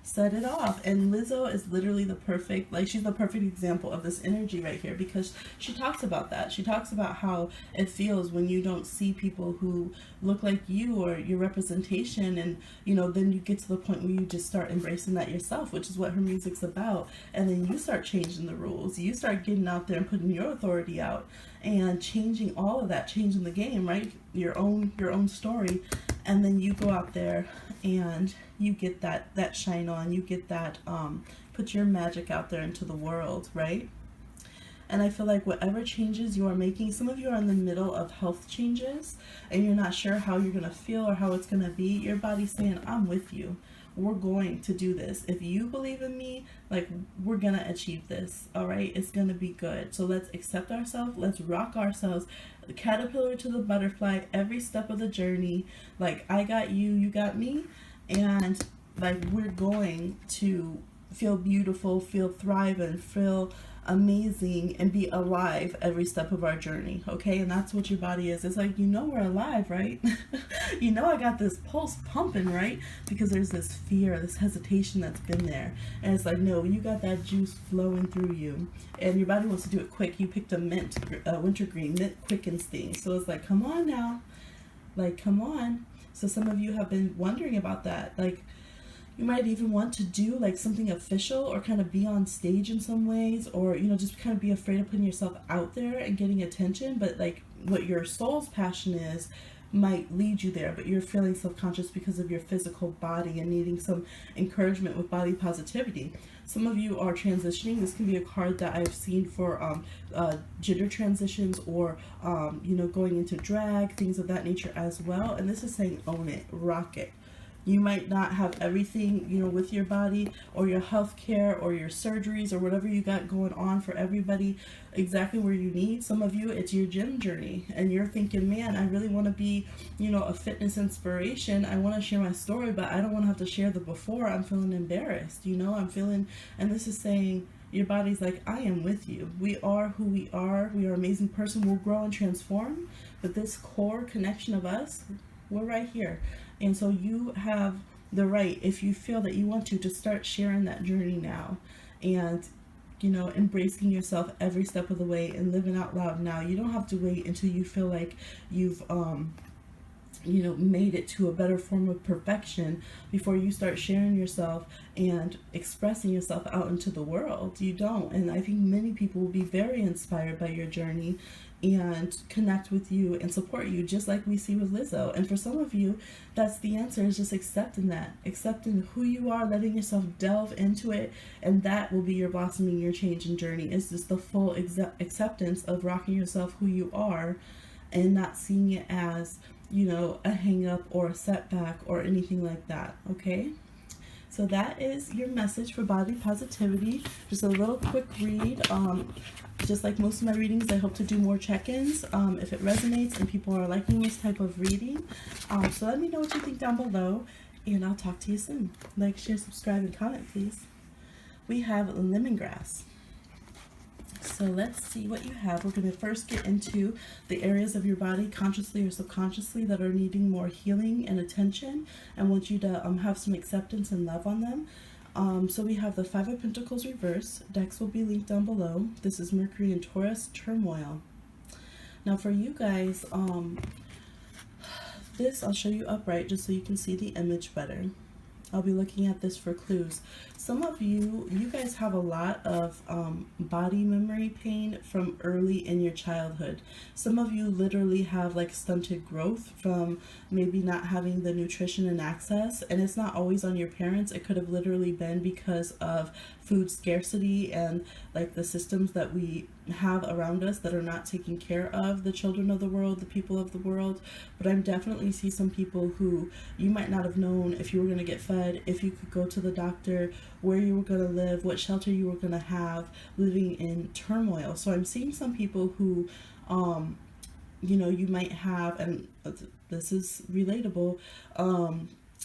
set it off. And Lizzo is literally the perfect, like, she's the perfect example of this energy right here, because she talks about that. She talks about how it feels when you don't see people who look like you or your representation, and, you know, then you get to the point where you just start embracing that yourself, which is what her music's about. And then you start changing the rules. You start getting out there and putting your authority out and changing all of that, changing the game, right? Your own story. And then you go out there and you get that shine on, you get that put your magic out there into the world, right? And I feel like whatever changes you are making, some of you are in the middle of health changes and you're not sure how you're gonna feel or how it's gonna be. Your body's saying, I'm with you. We're going to do this. If you believe in me, like, we're gonna achieve this. All right, it's gonna be good. So let's accept ourselves. Let's rock ourselves, the caterpillar to the butterfly, every step of the journey. Like, I got you, you got me, and like, we're going to feel beautiful, feel thrive, and feel amazing and be alive every step of our journey. Okay, and that's what your body is. It's like, you know, we're alive, right? You know, I got this pulse pumping, right? Because there's this fear, this hesitation that's been there, and it's like, no, you got that juice flowing through you and your body wants to do it quick. You picked a wintergreen. Mint quickens things. So it's like, come on now, like, come on. So some of you have been wondering about that. Like, you might even want to do like something official or kind of be on stage in some ways, or, you know, just kind of be afraid of putting yourself out there and getting attention. But like, what your soul's passion is might lead you there, but you're feeling self-conscious because of your physical body and needing some encouragement with body positivity. Some of you are transitioning. This can be a card that I've seen for gender transitions, or you know, going into drag, things of that nature as well. And this is saying, own it, rock it. You might not have everything, you know, with your body or your health care or your surgeries or whatever you got going on for everybody exactly where you need. Some of you, it's your gym journey and you're thinking, man, I really want to be, you know, a fitness inspiration. I want to share my story, but I don't want to have to share the before. I'm feeling embarrassed, you know, I'm feeling, and this is saying, your body's like, I am with you. We are who we are. We are an amazing person. We'll grow and transform. But this core connection of us, we're right here. And so you have the right, if you feel that you want to start sharing that journey now, and, you know, embracing yourself every step of the way and living out loud now. You don't have to wait until you feel like you've you know, made it to a better form of perfection before you start sharing yourself and expressing yourself out into the world. You don't. And I think many people will be very inspired by your journey and connect with you and support you, just like we see with Lizzo. And for some of you, that's the answer, is just accepting that, accepting who you are, letting yourself delve into it, and that will be your blossoming, your change and journey. It's just the full acceptance of rocking yourself who you are, and not seeing it as, you know, a hang up or a setback or anything like that. Okay, so that is your message for body positivity. Just a little quick read. Just like most of my readings, I hope to do more check-ins if it resonates and people are liking this type of reading. So let me know what you think down below, and I'll talk to you soon. Like, share, subscribe, and comment, please. We have lemongrass. So let's see what you have. We're going to first get into the areas of your body, consciously or subconsciously, that are needing more healing and attention, and want you to have some acceptance and love on them. So we have the Five of Pentacles reverse. Decks will be linked down below. This is Mercury and Taurus turmoil. Now for you guys, this I'll show you upright just so you can see the image better. I'll be looking at this for clues. Some of you guys have a lot of body memory pain from early in your childhood. Some of you literally have like stunted growth from maybe not having the nutrition and access, and it's not always on your parents. It could have literally been because of food scarcity and like the systems that we have around us that are not taking care of the children of the world, the people of the world. But I'm definitely see some people who you might not have known if you were going to get fed, if you could go to the doctor, where you were going to live, what shelter you were going to have, living in turmoil. So I'm seeing some people who you know, you might have, and this is relatable,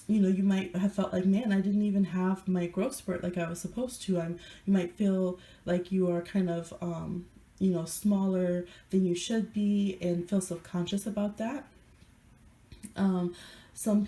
you know, you might have felt like, man, I didn't even have my growth spurt like I was supposed to. You might feel like you are kind of, you know, smaller than you should be and feel self-conscious about that. Some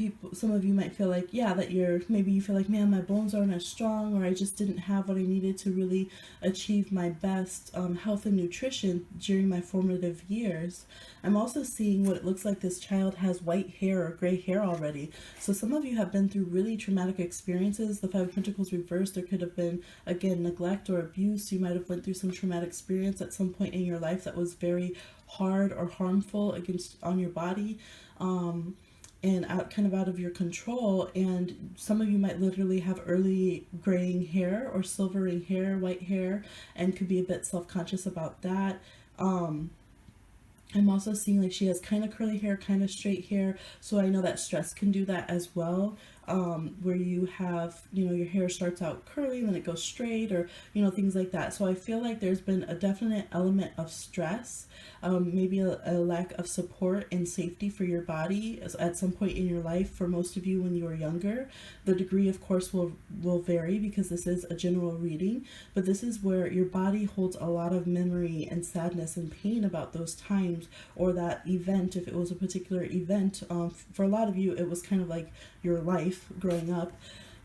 of you might feel like, yeah, that maybe you feel like, man, my bones aren't as strong, or I just didn't have what I needed to really achieve my best health and nutrition during my formative years. I'm also seeing what it looks like this child has white hair or gray hair already. So some of you have been through really traumatic experiences. The Five of Pentacles reversed, there could have been, again, neglect or abuse. You might have went through some traumatic experience at some point in your life that was very hard or harmful on your body. And out of your control, and some of you might literally have early graying hair or silvering hair, white hair, and could be a bit self-conscious about that. I'm also seeing like she has kind of curly hair, kind of straight hair, so I know that stress can do that as well, where you have, you know, your hair starts out curly and then it goes straight, or, you know, things like that. So I feel like there's been a definite element of stress, maybe a lack of support and safety for your body at some point in your life. For most of you when you were younger, the degree of course will vary because this is a general reading, but this is where your body holds a lot of memory and sadness and pain about those times or that event. If it was a particular event, for a lot of you it was kind of like your life growing up.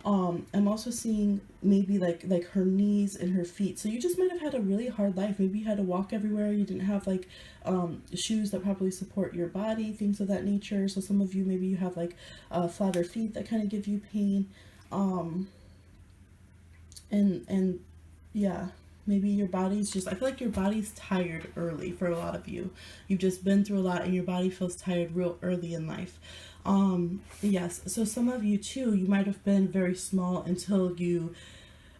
I'm also seeing maybe like her knees and her feet. So you just might have had a really hard life. Maybe you had to walk everywhere. You didn't have like shoes that properly support your body, things of that nature. So some of you, maybe you have like flatter feet that kind of give you pain. And yeah, maybe your body's just, I feel like your body's tired early for a lot of you. You've just been through a lot and your body feels tired real early in life. Yes, so some of you too, you might have been very small until you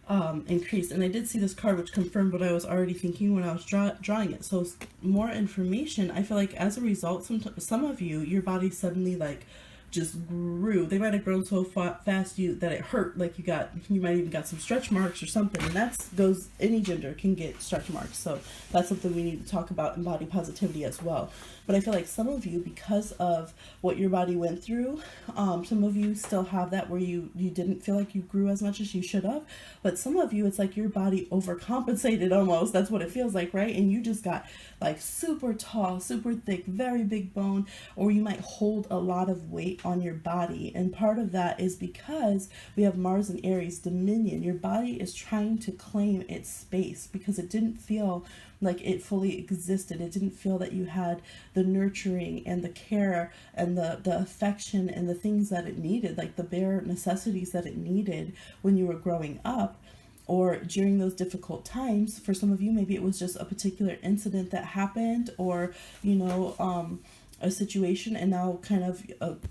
increased. And I did see this card which confirmed what I was already thinking when I was drawing it. So more information. I feel like as a result, some of you, your body suddenly like just grew. They might have grown so fast that it hurt, like you might even got some stretch marks or something, and that's goes, any gender can get stretch marks, so that's something we need to talk about in body positivity as well. But I feel like some of you, because of what your body went through, some of you still have that where you didn't feel like you grew as much as you should have, but some of you, it's like your body overcompensated almost. That's what it feels like, right? And you just got like super tall, super thick, very big bone, or you might hold a lot of weight on your body. And part of that is because we have Mars and Aries dominion. Your body is trying to claim its space because it didn't feel like it fully existed. It didn't feel that you had the nurturing and the care and the affection and the things that it needed, like the bare necessities that it needed when you were growing up or during those difficult times. For some of you, maybe it was just a particular incident that happened, or, you know, a situation, and now kind of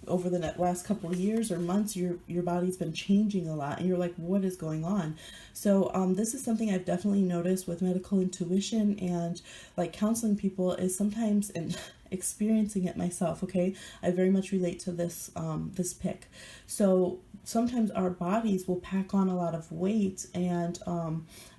over the last couple of years or months, your body's been changing a lot and you're like, what is going on? So this is something I've definitely noticed with medical intuition and like counseling people, is sometimes, and experiencing it myself, okay, I very much relate to this this pick. So sometimes our bodies will pack on a lot of weight and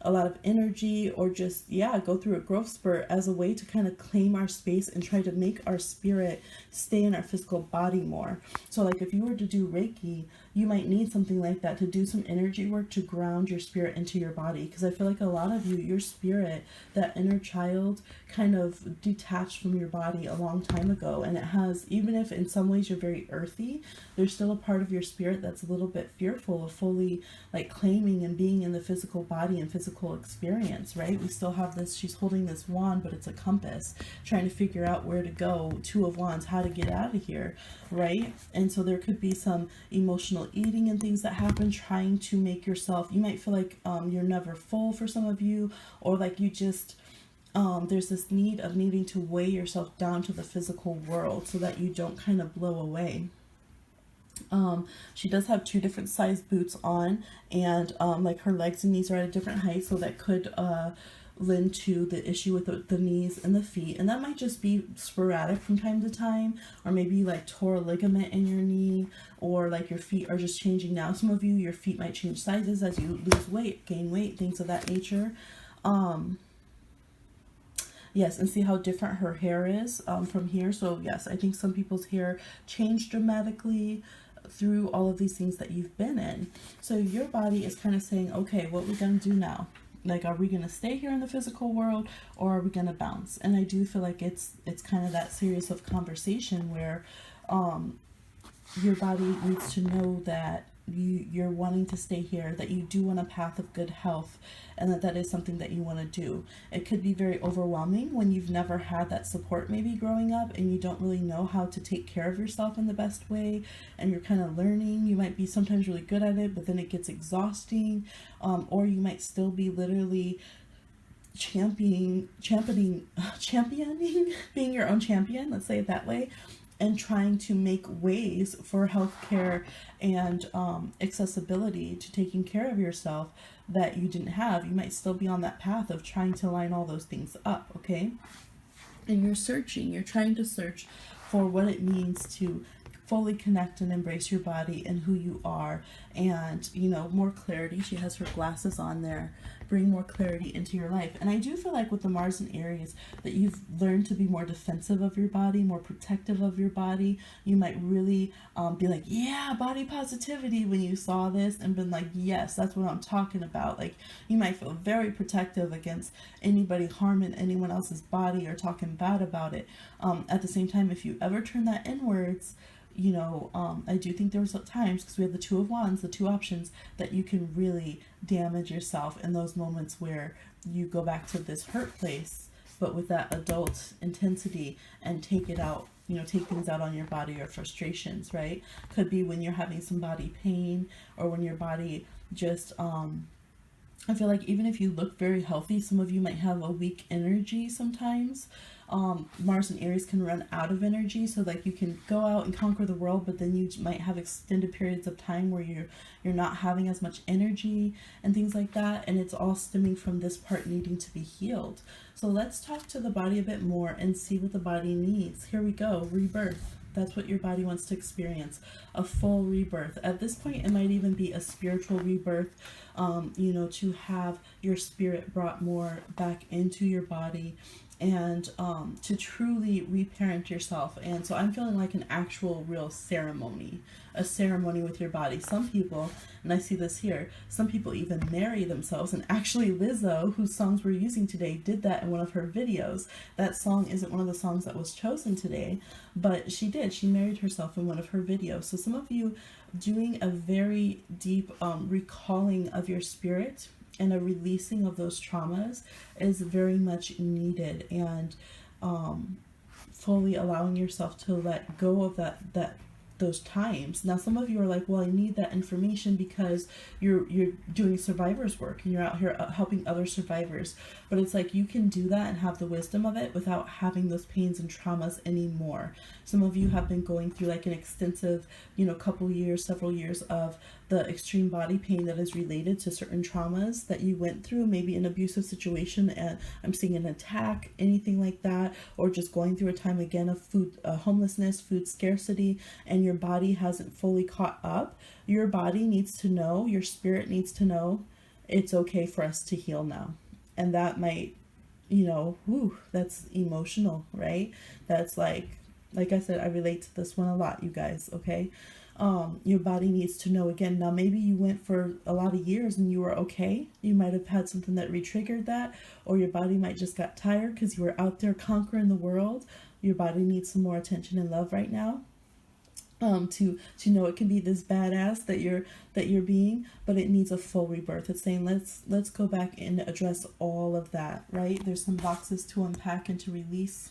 a lot of energy, or just, yeah, go through a growth spurt as a way to kind of claim our space and try to make our spirit stay in our physical body more. So like if you were to do Reiki, you might need something like that to do some energy work to ground your spirit into your body. Because I feel like a lot of you, your spirit, that inner child, kind of detached from your body a long time ago. And it has, even if in some ways you're very earthy, there's still a part of your spirit that's a little bit fearful of fully like claiming and being in the physical body and physical physical experience, right? We still have this, she's holding this wand, but it's a compass, trying to figure out where to go. Two of Wands, how to get out of here, right? And so there could be some emotional eating and things that happen, trying to make yourself, you might feel like you're never full for some of you, or like you just, there's this need of needing to weigh yourself down to the physical world so that you don't kind of blow away. She does have two different size boots on, and like her legs and knees are at a different height, so that could lend to the issue with the knees and the feet. And that might just be sporadic from time to time, or maybe you like tore a ligament in your knee, or like your feet are just changing now. Some of you, your feet might change sizes as you lose weight, gain weight, things of that nature. Yes, and see how different her hair is from here. So yes, I think some people's hair changed dramatically through all of these things that you've been in. So your body is kind of saying, okay, what are we going to do now? Like, are we going to stay here in the physical world, or are we going to bounce? And I do feel like it's kind of that series of conversation where your body needs to know that you're wanting to stay here, that you do want a path of good health, and that is something that you want to do. It could be very overwhelming when you've never had that support maybe growing up, and you don't really know how to take care of yourself in the best way, and you're kind of learning. You might be sometimes really good at it, but then it gets exhausting, or you might still be literally championing being your own champion, let's say it that way, and trying to make ways for healthcare and accessibility to taking care of yourself that you didn't have. You might still be on that path of trying to line all those things up, okay? And you're trying to search for what it means to fully connect and embrace your body and who you are, and more clarity. She has her glasses on there. Bring more clarity into your life. And I do feel like with the Mars and Aries that you've learned to be more defensive of your body, more protective of your body. You might really be like, yeah, body positivity when you saw this, and been like, yes, that's what I'm talking about. Like, you might feel very protective against anybody harming anyone else's body or talking bad about it. At the same time, if you ever turn that inwards, I do think there's times, because we have the Two of Wands, the two options, that you can really damage yourself in those moments where you go back to this hurt place, but with that adult intensity, and take it out, take things out on your body or frustrations, right? Could be when you're having some body pain, or when your body just, I feel like even if you look very healthy, some of you might have a weak energy sometimes. Mars and Aries can run out of energy, so like you can go out and conquer the world, but then you might have extended periods of time where you're not having as much energy and things like that, and it's all stemming from this part needing to be healed. So let's talk to the body a bit more and see what the body needs. Here we go. Rebirth. That's what your body wants to experience, a full rebirth. At this point, it might even be a spiritual rebirth, to have your spirit brought more back into your body, and to truly reparent yourself. And so I'm feeling like an actual real ceremony, a ceremony with your body. Some people, and I see this here, some people even marry themselves, and actually Lizzo, whose songs we're using today, did that in one of her videos. That song isn't one of the songs that was chosen today, but she married herself in one of her videos. So some of you doing a very deep recalling of your spirit and a releasing of those traumas is very much needed, and fully allowing yourself to let go of those times. Now some of you are like, well, I need that information because you're doing survivors work and you're out here helping other survivors, but it's like you can do that and have the wisdom of it without having those pains and traumas anymore. Some of you have been going through like an extensive, several years of the extreme body pain that is related to certain traumas that you went through, maybe an abusive situation, and I'm seeing an attack, anything like that, or just going through a time again of food homelessness, food scarcity, and your body hasn't fully caught up. Your body needs to know, your spirit needs to know, it's okay for us to heal now. And that might, that's emotional, right? That's like I said, I relate to this one a lot, you guys, okay? Your body needs to know again. Now maybe you went for a lot of years and you were okay. You might have had something that re-triggered that, or your body might just got tired because you were out there conquering the world. Your body needs some more attention and love right now. to know it can be this badass that you're being, but it needs a full rebirth. It's saying let's go back and address all of that, right? There's some boxes to unpack and to release,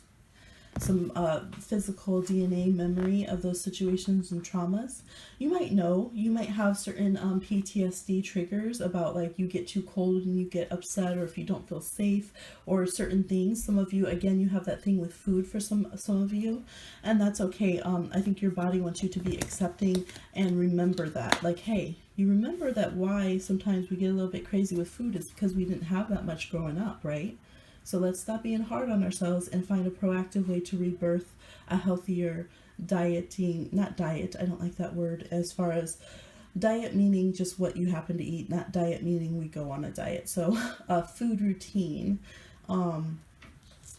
some physical DNA memory of those situations and traumas. You might have certain PTSD triggers about, like, you get too cold and you get upset, or if you don't feel safe, or certain things. Some of you, again, you have that thing with food for some of you, and that's okay. I think your body wants you to be accepting and remember that, like, hey, you remember that why sometimes we get a little bit crazy with food is because we didn't have that much growing up, right? So let's stop being hard on ourselves and find a proactive way to rebirth a healthier dieting, not diet, I don't like that word, as far as diet meaning just what you happen to eat, not diet meaning we go on a diet. So a food routine, our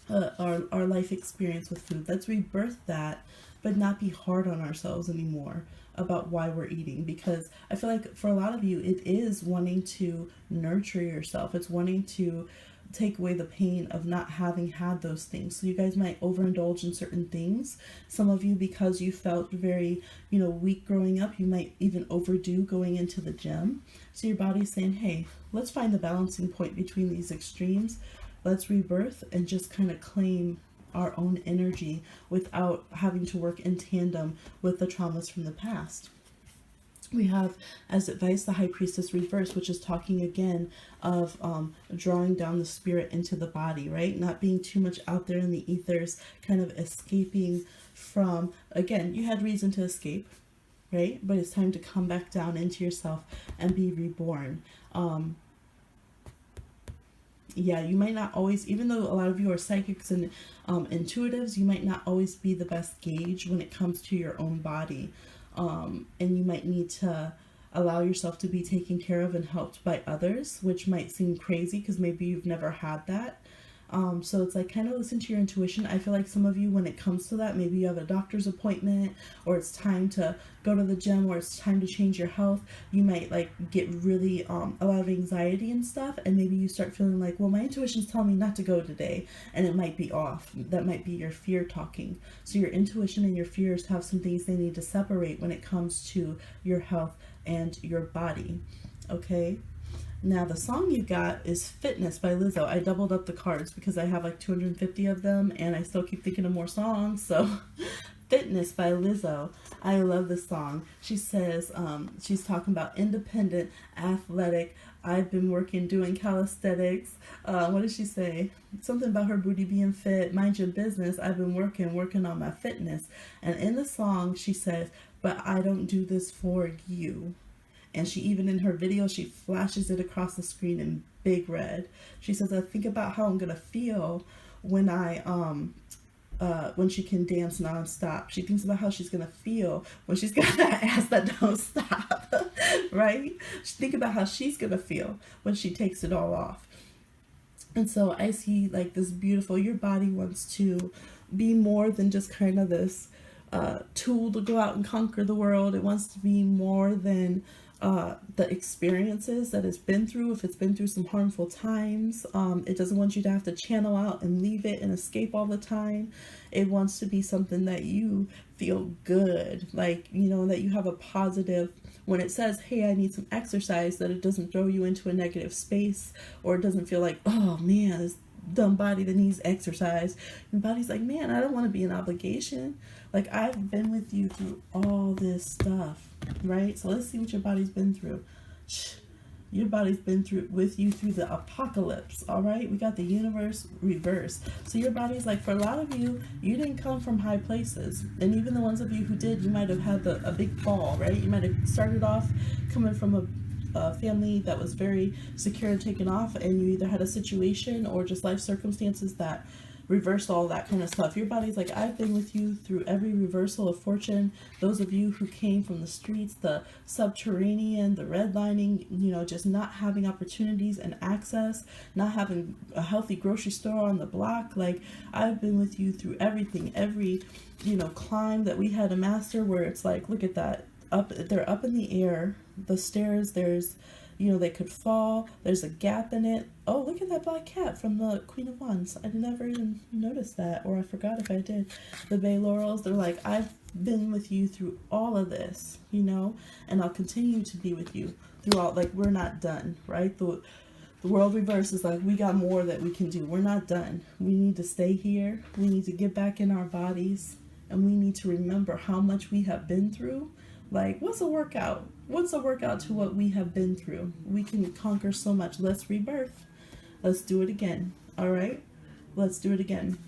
life experience with food. Let's rebirth that, but not be hard on ourselves anymore about why we're eating, because I feel like for a lot of you, it is wanting to nurture yourself. It's wanting to take away the pain of not having had those things. So you guys might overindulge in certain things. Some of you, because you felt very, weak growing up, you might even overdo going into the gym. So your body's saying, hey, let's find the balancing point between these extremes. Let's rebirth and just kind of claim our own energy without having to work in tandem with the traumas from the past. We have as advice the High Priestess reverse, which is talking again of drawing down the spirit into the body, right? Not being too much out there in the ethers, kind of escaping from, again, you had reason to escape, right? But it's time to come back down into yourself and be reborn. Yeah, you might not always, even though a lot of you are psychics and intuitives, you might not always be the best gauge when it comes to your own body. And you might need to allow yourself to be taken care of and helped by others, which might seem crazy because maybe you've never had that. So it's like, kind of listen to your intuition. I feel like some of you, when it comes to that, maybe you have a doctor's appointment, or it's time to go to the gym, or it's time to change your health. You might like get really a lot of anxiety and stuff, and maybe you start feeling like, well, my intuition's telling me not to go today, and it might be off. That might be your fear talking. So your intuition and your fears have some things they need to separate when it comes to your health and your body. Okay. Now the song you got is Fitness by Lizzo. I doubled up the cards because I have like 250 of them and I still keep thinking of more songs. So Fitness by Lizzo. I love this song. She says, she's talking about independent, athletic. I've been working doing calisthenics. What does she say? Something about her booty being fit. Mind your business. I've been working on my fitness. And in the song she says, but I don't do this for you. And she, even in her video, she flashes it across the screen in big red. She says, I think about how I'm going to feel when when she can dance nonstop. She thinks about how she's going to feel when she's got that ass that don't stop, right? She think about how she's going to feel when she takes it all off. And so I see like this beautiful, your body wants to be more than just kind of this tool to go out and conquer the world. It wants to be more than the experiences that it's been through. If it's been through some harmful times, it doesn't want you to have to channel out and leave it and escape all the time. It wants to be something that you feel good, like, that you have a positive, when it says, hey, I need some exercise, that it doesn't throw you into a negative space, or it doesn't feel like, oh man, this dumb body that needs exercise. Your body's like, man, I don't want to be an obligation. Like, I've been with you through all this stuff, right? So let's see what your body's been through. Your body's been with you through the apocalypse, all right? We got the universe reverse. So your body's like, for a lot of you, you didn't come from high places. And even the ones of you who did, you might have had a big fall, right? You might have started off coming from a family that was very secure and taken off, and you either had a situation or just life circumstances that reversed all that kind of stuff. Your body's like, I've been with you through every reversal of fortune. Those of you who came from the streets, the subterranean, the redlining, just not having opportunities and access, not having a healthy grocery store on the block. Like, I've been with you through everything, every climb that we had to master, where it's like, look at that, they're up in the air, the stairs, there's they could fall, there's a gap in it. Oh, look at that black cat from the Queen of Wands. I never even noticed that, or I forgot if I did. The Bay Laurels, they're like, I've been with you through all of this, you know, and I'll continue to be with you throughout. Like, we're not done, right? The world reverse is like, we got more that we can do. We're not done. We need to stay here. We need to get back in our bodies, and we need to remember how much we have been through. Like, what's a workout? What's a workout to what we have been through? We can conquer so much. Let's rebirth. Let's do it again. All right? Let's do it again.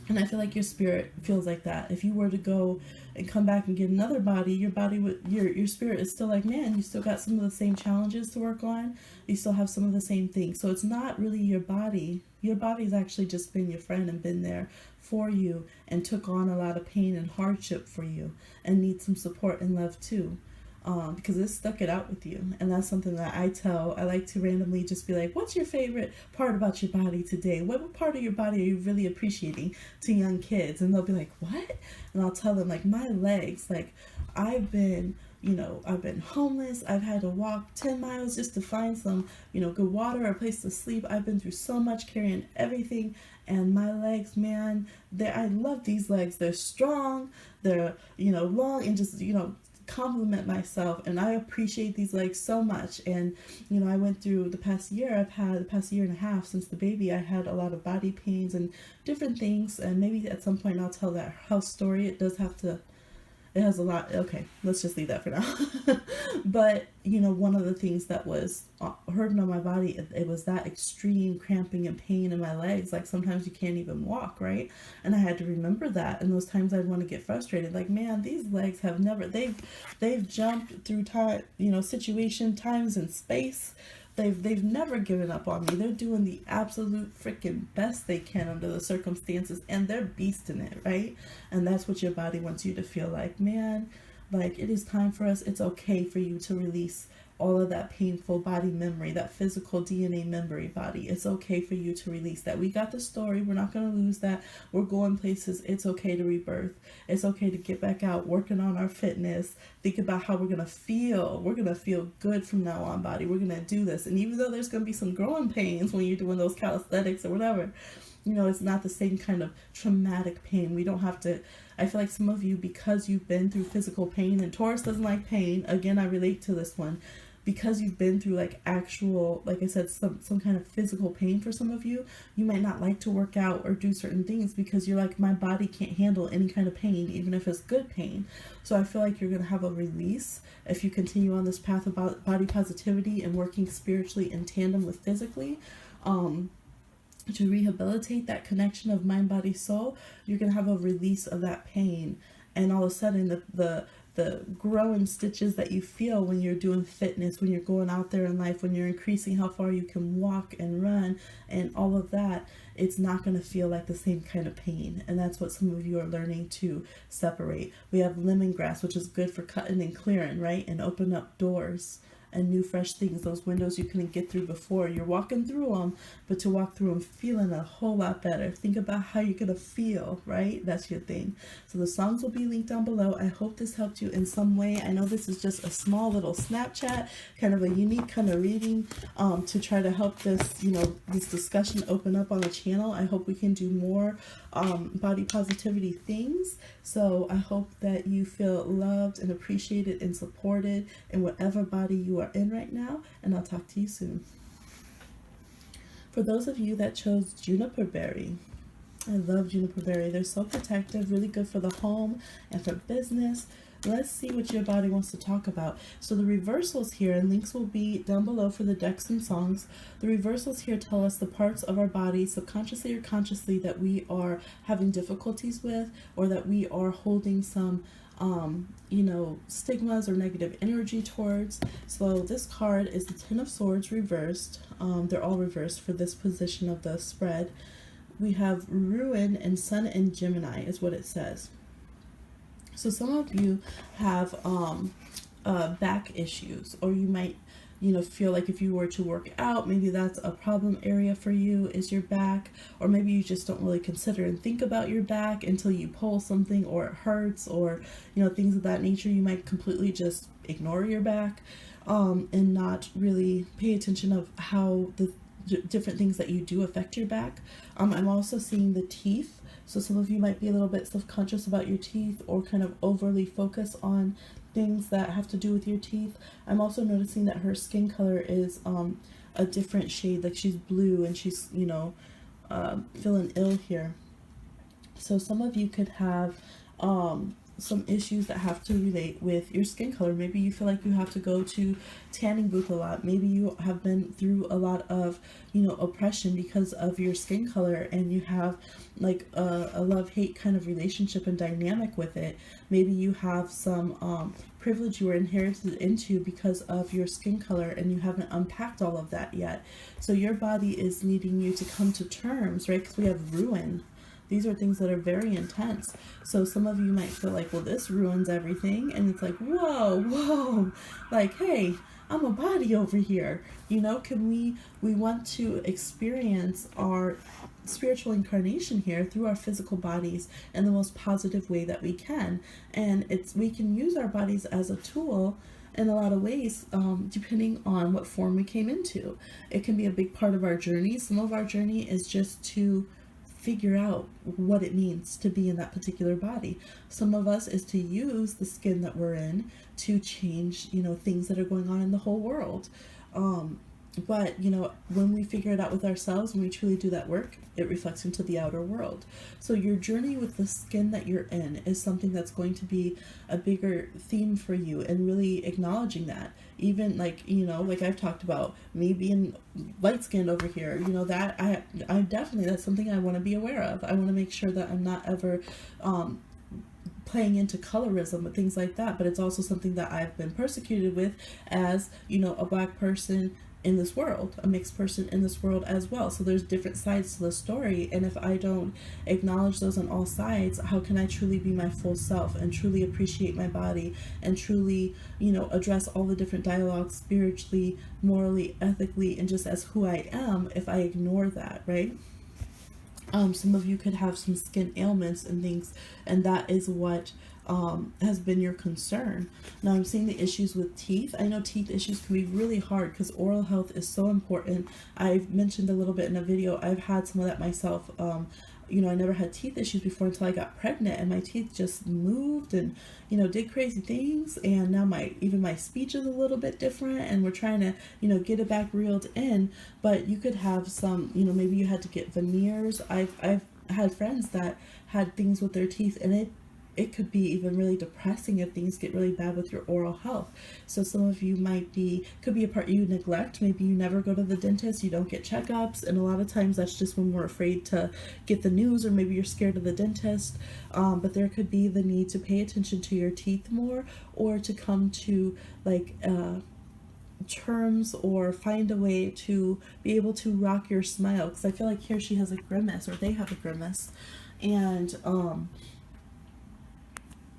And I feel like your spirit feels like that. If you were to go and come back and get another body, your body would, your spirit is still like, man, you still got some of the same challenges to work on. You still have some of the same things. So it's not really your body. Your body's actually just been your friend and been there for you and took on a lot of pain and hardship for you and needs some support and love too. Because it stuck it out with you. And that's something that I like to randomly just be like, what's your favorite part about your body today? What part of your body are you really appreciating, to young kids? And they'll be like, what? And I'll tell them, like, my legs, like, I've been homeless. I've had to walk 10 miles just to find some, good water or a place to sleep. I've been through so much, carrying everything. And my legs, man, I love these legs. They're strong, they're, long, and just, compliment myself, and I appreciate these legs so much. And I went through the past year and a half since the baby, I had a lot of body pains and different things, and maybe at some point I'll tell that health story. It has a lot. Okay, let's just leave that for now. But one of the things that was hurting on my body, it was that extreme cramping and pain in my legs. Like, sometimes you can't even walk, right? And I had to remember that. And those times I'd want to get frustrated, like, man, these legs have never, they've jumped through time, situation, times, and space. They've never given up on me. They're doing the absolute freaking best they can under the circumstances, and they're beasting it, right? And that's what your body wants you to feel like, man, like, it is time for us. It's okay for you to release all of that painful body memory, that physical DNA memory body. It's okay for you to release that. We got the story. We're not going to lose that. We're going places. It's okay to rebirth. It's okay to get back out, working on our fitness. Think about how we're going to feel. We're going to feel good from now on, body. We're going to do this. And even though there's going to be some growing pains when you're doing those calisthenics or whatever, it's not the same kind of traumatic pain. We don't have to, I feel like some of you, because you've been through physical pain, and Taurus doesn't like pain. Again, I relate to this one. Because you've been through, like, actual, like I said, some kind of physical pain for some of you, you might not like to work out or do certain things because you're like, my body can't handle any kind of pain, even if it's good pain. So I feel like you're going to have a release if you continue on this path about body positivity and working spiritually in tandem with physically. To rehabilitate that connection of mind, body, soul, you're going to have a release of that pain. And all of a sudden, the growing stitches that you feel when you're doing fitness, when you're going out there in life, when you're increasing how far you can walk and run and all of that, it's not going to feel like the same kind of pain. And that's what some of you are learning to separate. We have lemongrass, which is good for cutting and clearing, right? And open up doors and new fresh things, those windows you couldn't get through before. You're walking through them, but to walk through them feeling a whole lot better. Think about how you're gonna feel, right? That's your thing. So the songs will be linked down below. I hope this helped you in some way. I know this is just a small little Snapchat, kind of a unique kind of reading to try to help this, this discussion open up on the channel. I hope we can do more body positivity things. So I hope that you feel loved and appreciated and supported in whatever body you are in right now, and I'll talk to you soon. For those of you that chose Juniper Berry, I love Juniper Berry. They're so protective, really good for the home and for business. Let's see what your body wants to talk about. So the reversals here, and links will be down below for the decks and songs. The reversals here tell us the parts of our body, subconsciously or consciously, that we are having difficulties with, or that we are holding some stigmas or negative energy towards. So this card is the Ten of Swords reversed. They're all reversed for this position of the spread. We have Ruin and Sun and Gemini is what it says. So some of you have back issues, or you might feel like if you were to work out, maybe that's a problem area for you, is your back. Or maybe you just don't really consider and think about your back until you pull something, or it hurts, or things of that nature. You might completely just ignore your back and not really pay attention of how the different things that you do affect your back. I'm also seeing the teeth. So some of you might be a little bit self-conscious about your teeth, or kind of overly focus on things that have to do with your teeth. I'm also noticing that her skin color is a different shade, like she's blue and she's, you know, feeling ill here. So some of you could have some issues that have to relate with your skin color. Maybe you feel like you have to go to tanning booth a lot. Maybe you have been through a lot of, you know, oppression because of your skin color, and you have like a love-hate kind of relationship and dynamic with it. Maybe you have some privilege you were inherited into because of your skin color, and you haven't unpacked all of that yet. So your body is needing you to come to terms, right? Because we have ruin. These are things that are very intense. So some of you might feel like, well, this ruins everything. And it's like, whoa, whoa, like, hey, I'm a body over here. You know, we want to experience our spiritual incarnation here through our physical bodies in the most positive way that we can. And we can use our bodies as a tool in a lot of ways, depending on what form we came into. It can be a big part of our journey. Some of our journey is just to figure out what it means to be in that particular body. Some of us is to use the skin that we're in to change, you know, things that are going on in the whole world. But, you know, when we figure it out with ourselves, when we truly do that work, it reflects into the outer world. So your journey with the skin that you're in is something that's going to be a bigger theme for you, and really acknowledging that. Even like, you know, like I've talked about me being light skinned over here, you know, that I definitely, that's something I want to be aware of. I want to make sure that I'm not ever, playing into colorism and things like that. But it's also something that I've been persecuted with as, you know, a Black person in this world, a mixed person in this world as well. So there's different sides to the story, and if I don't acknowledge those on all sides, how can I truly be my full self and truly appreciate my body and truly, you know, address all the different dialogues spiritually, morally, ethically, and just as who I am if I ignore that, right? Some of you could have some skin ailments and things, and that is what has been your concern. Now I'm seeing the issues with teeth. I know teeth issues can be really hard because oral health is so important. I've mentioned a little bit in a video, I've had some of that myself. You know, I never had teeth issues before until I got pregnant, and my teeth just moved and, you know, did crazy things. And now even my speech is a little bit different, and we're trying to, you know, get it back reeled in. But you could have some, you know, maybe you had to get veneers. I've had friends that had things with their teeth, and it could be even really depressing if things get really bad with your oral health. So some of you could be a part you neglect. Maybe you never go to the dentist, you don't get checkups, and a lot of times that's just when we're afraid to get the news, or maybe you're scared of the dentist. But there could be the need to pay attention to your teeth more, or to come to like terms, or find a way to be able to rock your smile. Because I feel like here she has a grimace, or they have a grimace, and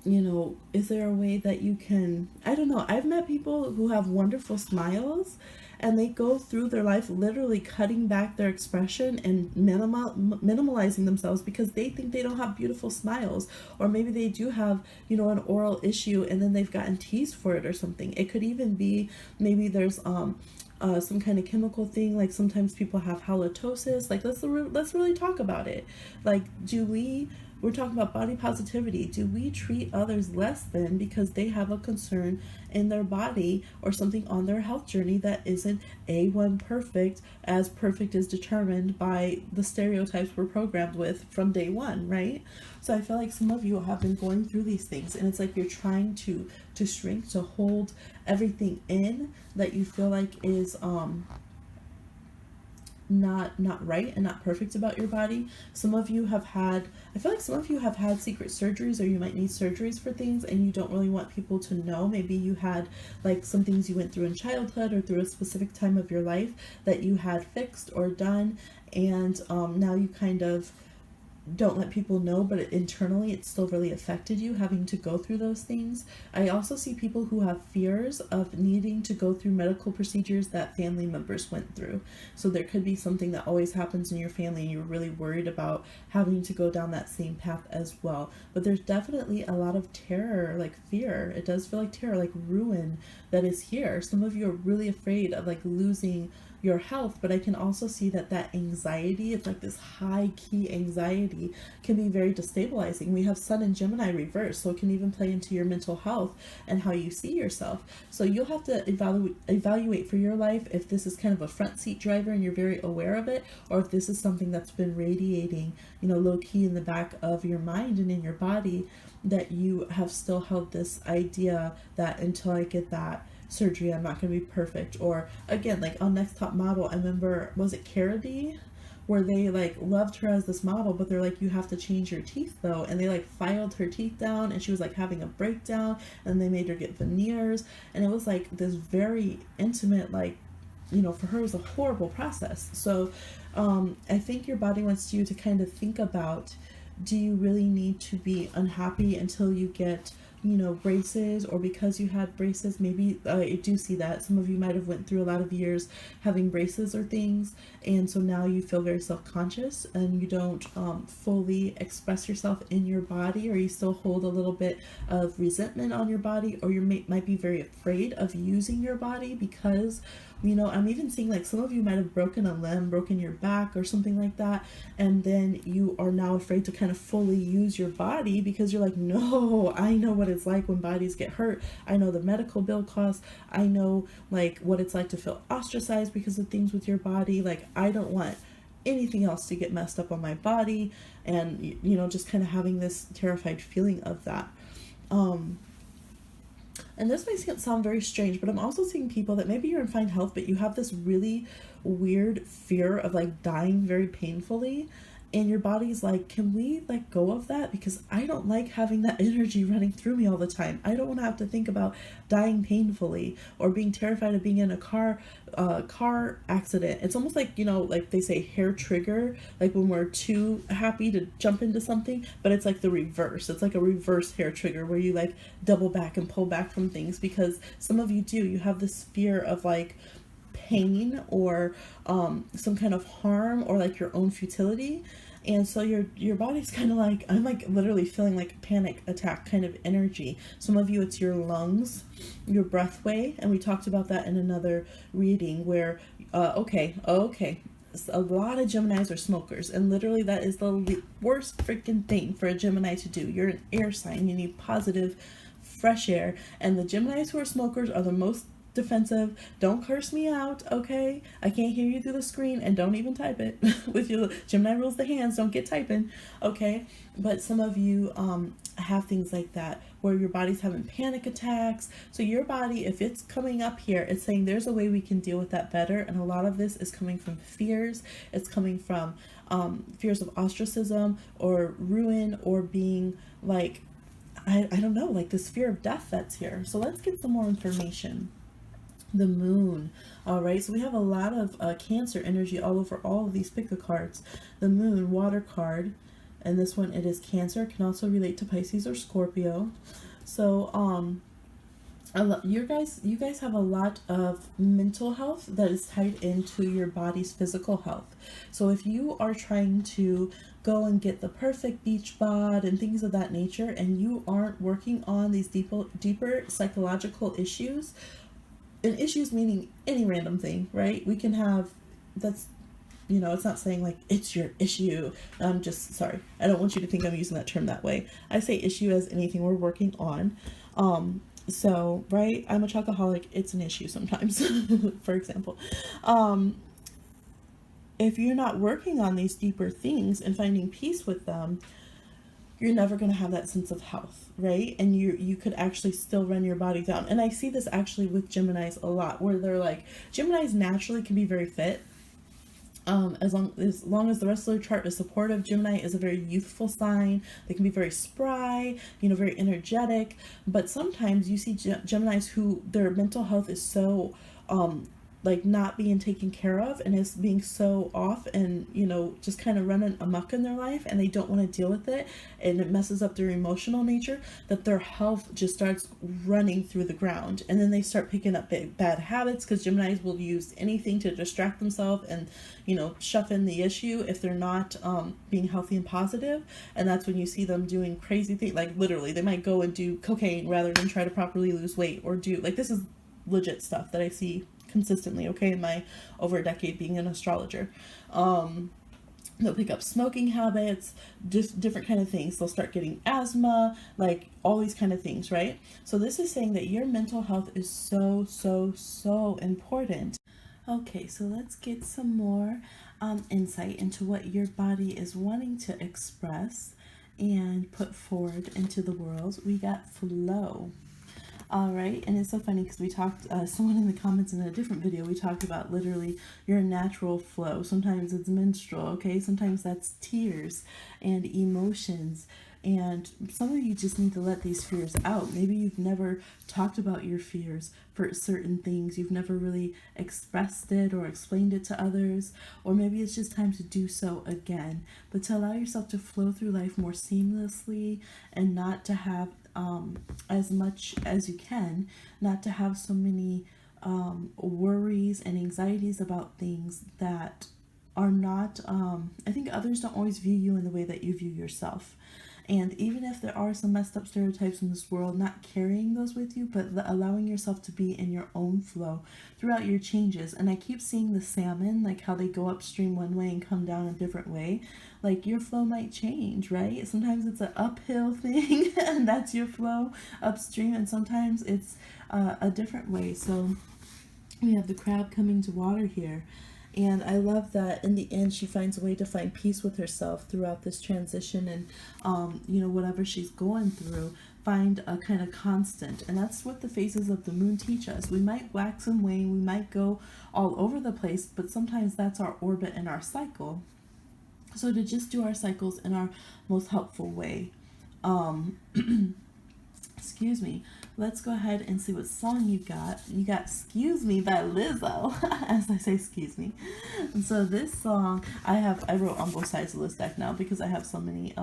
you know, is there a way that you can, I don't know, I've met people who have wonderful smiles, and they go through their life literally cutting back their expression and minimalizing themselves because they think they don't have beautiful smiles. Or maybe they do have, you know, an oral issue, and then they've gotten teased for it or something. It could even be, maybe there's some kind of chemical thing, like sometimes people have halitosis. Like let's really talk about it. Like, we're talking about body positivity. Do we treat others less than because they have a concern in their body or something on their health journey that isn't A1 perfect, as perfect is determined by the stereotypes we're programmed with from day one, right? So I feel like some of you have been going through these things, and it's like you're trying to shrink, to hold everything in that you feel like is not right and not perfect about your body. Some of you have had, I feel like some of you have had secret surgeries, or you might need surgeries for things, and you don't really want people to know. Maybe you had like some things you went through in childhood or through a specific time of your life that you had fixed or done, and now you kind of don't let people know, but internally it still really affected you having to go through those things. I also see people who have fears of needing to go through medical procedures that family members went through. So there could be something that always happens in your family, and you're really worried about having to go down that same path as well. But there's definitely a lot of terror, like fear. It does feel like terror, like ruin that is here. Some of you are really afraid of like losing your health, but I can also see that anxiety, it's like this high key anxiety, can be very destabilizing. We have Sun in Gemini reverse, so it can even play into your mental health and how you see yourself. So you'll have to evaluate for your life if this is kind of a front seat driver and you're very aware of it, or if this is something that's been radiating, you know, low key in the back of your mind and in your body, that you have still held this idea that until I get that surgery, I'm not going to be perfect. Or again, like on Next Top Model, I remember, was it Carody, where they like loved her as this model, but they're like, you have to change your teeth though, and they like filed her teeth down, and she was like having a breakdown, and they made her get veneers, and it was like this very intimate, like, you know, for her it was a horrible process. So I think your body wants you to kind of think about, do you really need to be unhappy until you get, you know, braces? Or because you had braces, maybe I do see that some of you might have went through a lot of years having braces or things, and so now you feel very self-conscious and you don't fully express yourself in your body, or you still hold a little bit of resentment on your body, or you might be very afraid of using your body because, you know, I'm even seeing like some of you might have broken a limb, broken your back or something like that, and then you are now afraid to kind of fully use your body because you're like, no, I know what it's like when bodies get hurt. I know the medical bill costs. I know like what it's like to feel ostracized because of things with your body. Like, I don't want anything else to get messed up on my body, and you know, just kind of having this terrified feeling of that. And this may sound very strange, but I'm also seeing people that maybe you're in fine health, but you have this really weird fear of like dying very painfully. And your body's like, can we let go of that? Because I don't like having that energy running through me all the time. I don't want to have to think about dying painfully or being terrified of being in a car accident. It's almost like, you know, like they say hair trigger, like when we're too happy to jump into something, but it's like the reverse. It's like a reverse hair trigger where you like double back and pull back from things, because some of you do, you have this fear of like pain or some kind of harm or like your own futility. And so your body's kind of like, I'm like literally feeling like a panic attack kind of energy. Some of you, it's your lungs, your breath way, and we talked about that in another reading where okay, a lot of Geminis are smokers, and literally that is the worst freaking thing for a Gemini to do. You're an air sign, you need positive fresh air, and the Geminis who are smokers are the most defensive. Don't curse me out, okay? I can't hear you through the screen, and don't even type it. With your Gemini rules the hands, don't get typing, okay? But some of you have things like that where your body's having panic attacks. So your body, if it's coming up here, it's saying there's a way we can deal with that better. And a lot of this is coming from fears. It's coming from fears of ostracism or ruin, or being like, I don't know, like this fear of death that's here. So let's get some more information. The moon. All right, so we have a lot of Cancer energy all over all of these pick a cards. The moon, water card, and this one, it is Cancer. It can also relate to Pisces or Scorpio. So you guys have a lot of mental health that is tied into your body's physical health. So if you are trying to go and get the perfect beach bod and things of that nature, and you aren't working on these deeper psychological issues, and issues meaning any random thing, right? We can have, that's, you know, it's not saying like it's your issue. I'm just, sorry, I don't want you to think I'm using that term that way. I say issue as anything we're working on. So, right, I'm a chocoholic, it's an issue sometimes, for example. If you're not working on these deeper things and finding peace with them, you're never going to have that sense of health, right? And you could actually still run your body down. And I see this actually with Geminis a lot, where they're like, Geminis naturally can be very fit. As long as the rest of their chart is supportive. Gemini is a very youthful sign. They can be very spry, you know, very energetic. But sometimes you see Geminis who their mental health is so like not being taken care of, and is being so off, and you know, just kind of running amok in their life, and they don't want to deal with it, and it messes up their emotional nature, that their health just starts running through the ground. And then they start picking up bad habits, because Geminis will use anything to distract themselves and, you know, shove in the issue if they're not being healthy and positive. And that's when you see them doing crazy things, like literally they might go and do cocaine rather than try to properly lose weight, or do, like, this is legit stuff that I see consistently, okay, in my over a decade being an astrologer. They'll pick up smoking habits, just different kind of things. They'll start getting asthma, like all these kind of things, right? So this is saying that your mental health is so, so, so important. Okay, so let's get some more insight into what your body is wanting to express and put forward into the world. We got flow. All right, and it's so funny because we talked, someone in the comments in a different video, we talked about literally your natural flow. Sometimes it's menstrual, okay? Sometimes that's tears and emotions. And some of you just need to let these fears out. Maybe you've never talked about your fears for certain things. You've never really expressed it or explained it to others. Or maybe it's just time to do so again. But to allow yourself to flow through life more seamlessly and not to have as much as you can, not to have so many worries and anxieties about things that are not, I think others don't always view you in the way that you view yourself. And even if there are some messed up stereotypes in this world, not carrying those with you, but allowing yourself to be in your own flow throughout your changes. And I keep seeing the salmon, like how they go upstream one way and come down a different way. Like your flow might change, right? Sometimes it's an uphill thing and that's your flow upstream. And sometimes it's a different way. So we have the crab coming to water here. And I love that in the end, she finds a way to find peace with herself throughout this transition and, whatever she's going through, find a kind of constant. And that's what the phases of the moon teach us. We might wax and wane, we might go all over the place, but sometimes that's our orbit and our cycle. So to just do our cycles in our most helpful way. Excuse me. Let's go ahead and see what song you got. You got Excuse Me by Lizzo, as I say excuse me. And so this song, I wrote on both sides of this deck now because I have so many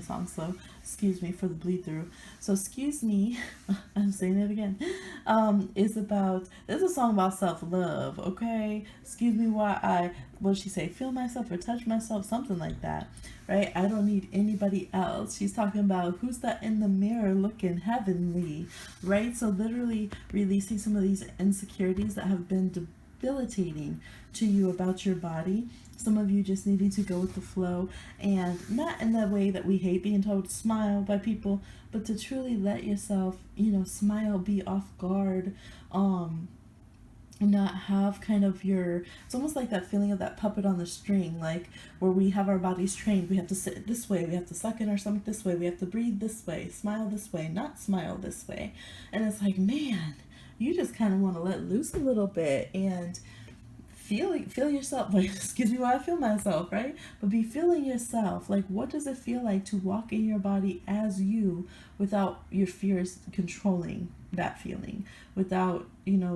songs, so excuse me for the bleed through. So Excuse Me, I'm saying it again, there's a song about self-love, okay? Excuse me why what did she say, feel myself or touch myself, something like that, right? I don't need anybody else. She's talking about who's that in the mirror looking heavenly, right? So literally releasing some of these insecurities that have been debilitating to you about your body. Some of you just needing to go with the flow, and not in the way that we hate being told to smile by people, but to truly let yourself, smile, be off guard, not have kind of it's almost like that feeling of that puppet on the string, like where we have our bodies trained. We have to sit this way, we have to suck in our stomach this way, we have to breathe this way, smile this way, not smile this way. And it's like, man, you just kind of want to let loose a little bit and feel yourself, like, excuse me while I feel myself, right? But be feeling yourself, like, what does it feel like to walk in your body as you, without your fears controlling that feeling, without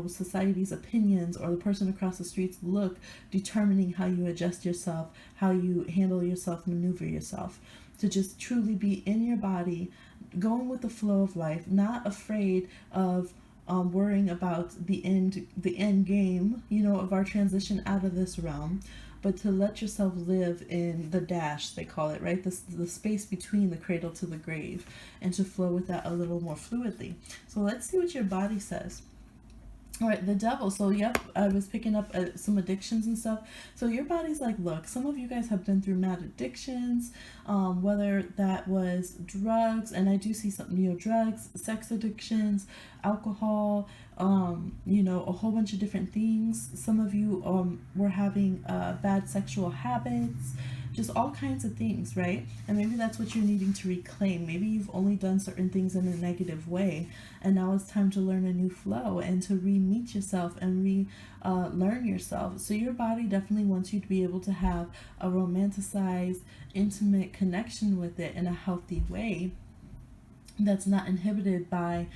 society's opinions or the person across the street's look determining how you adjust yourself, how you handle yourself, maneuver yourself, to just truly be in your body, going with the flow of life, not afraid of worrying about the end game, of our transition out of this realm, but to let yourself live in the dash, they call it, right? The space between the cradle to the grave, and to flow with that a little more fluidly. So let's see what your body says. All right, the devil. So yep, I was picking up some addictions and stuff. So your body's like, look, some of you guys have been through mad addictions, whether that was drugs, and I do see some, drugs, sex addictions, alcohol, a whole bunch of different things. Some of you were having bad sexual habits, just all kinds of things, right? And maybe that's what you're needing to reclaim. Maybe you've only done certain things in a negative way, and now it's time to learn a new flow and to re-meet yourself and learn yourself. So your body definitely wants you to be able to have a romanticized, intimate connection with it in a healthy way that's not inhibited by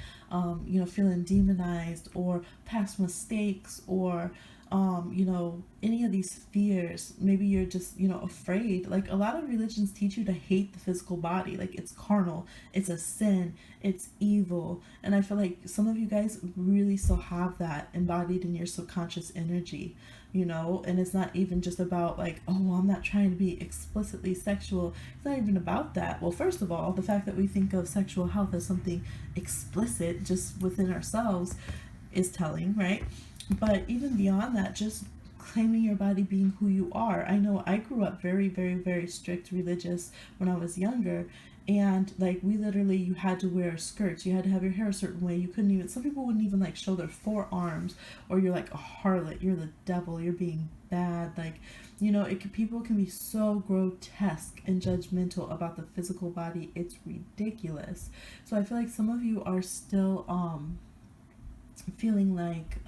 feeling demonized or past mistakes or any of these fears. Maybe you're just afraid. Like, a lot of religions teach you to hate the physical body, like it's carnal, it's a sin, it's evil. And I feel like some of you guys really still have that embodied in your subconscious energy, and it's not even just about like, oh, well, I'm not trying to be explicitly sexual. It's not even about that. Well, first of all, the fact that we think of sexual health as something explicit just within ourselves is telling, right? But even beyond that, just claiming your body being who you are. I know I grew up very, very, very strict religious when I was younger. And like we literally, you had to wear skirts, you had to have your hair a certain way. You couldn't even, some people wouldn't even like show their forearms, or you're like a harlot, you're the devil, you're being bad. Like, you know, people can be so grotesque and judgmental about the physical body. It's ridiculous. So I feel like some of you are still feeling like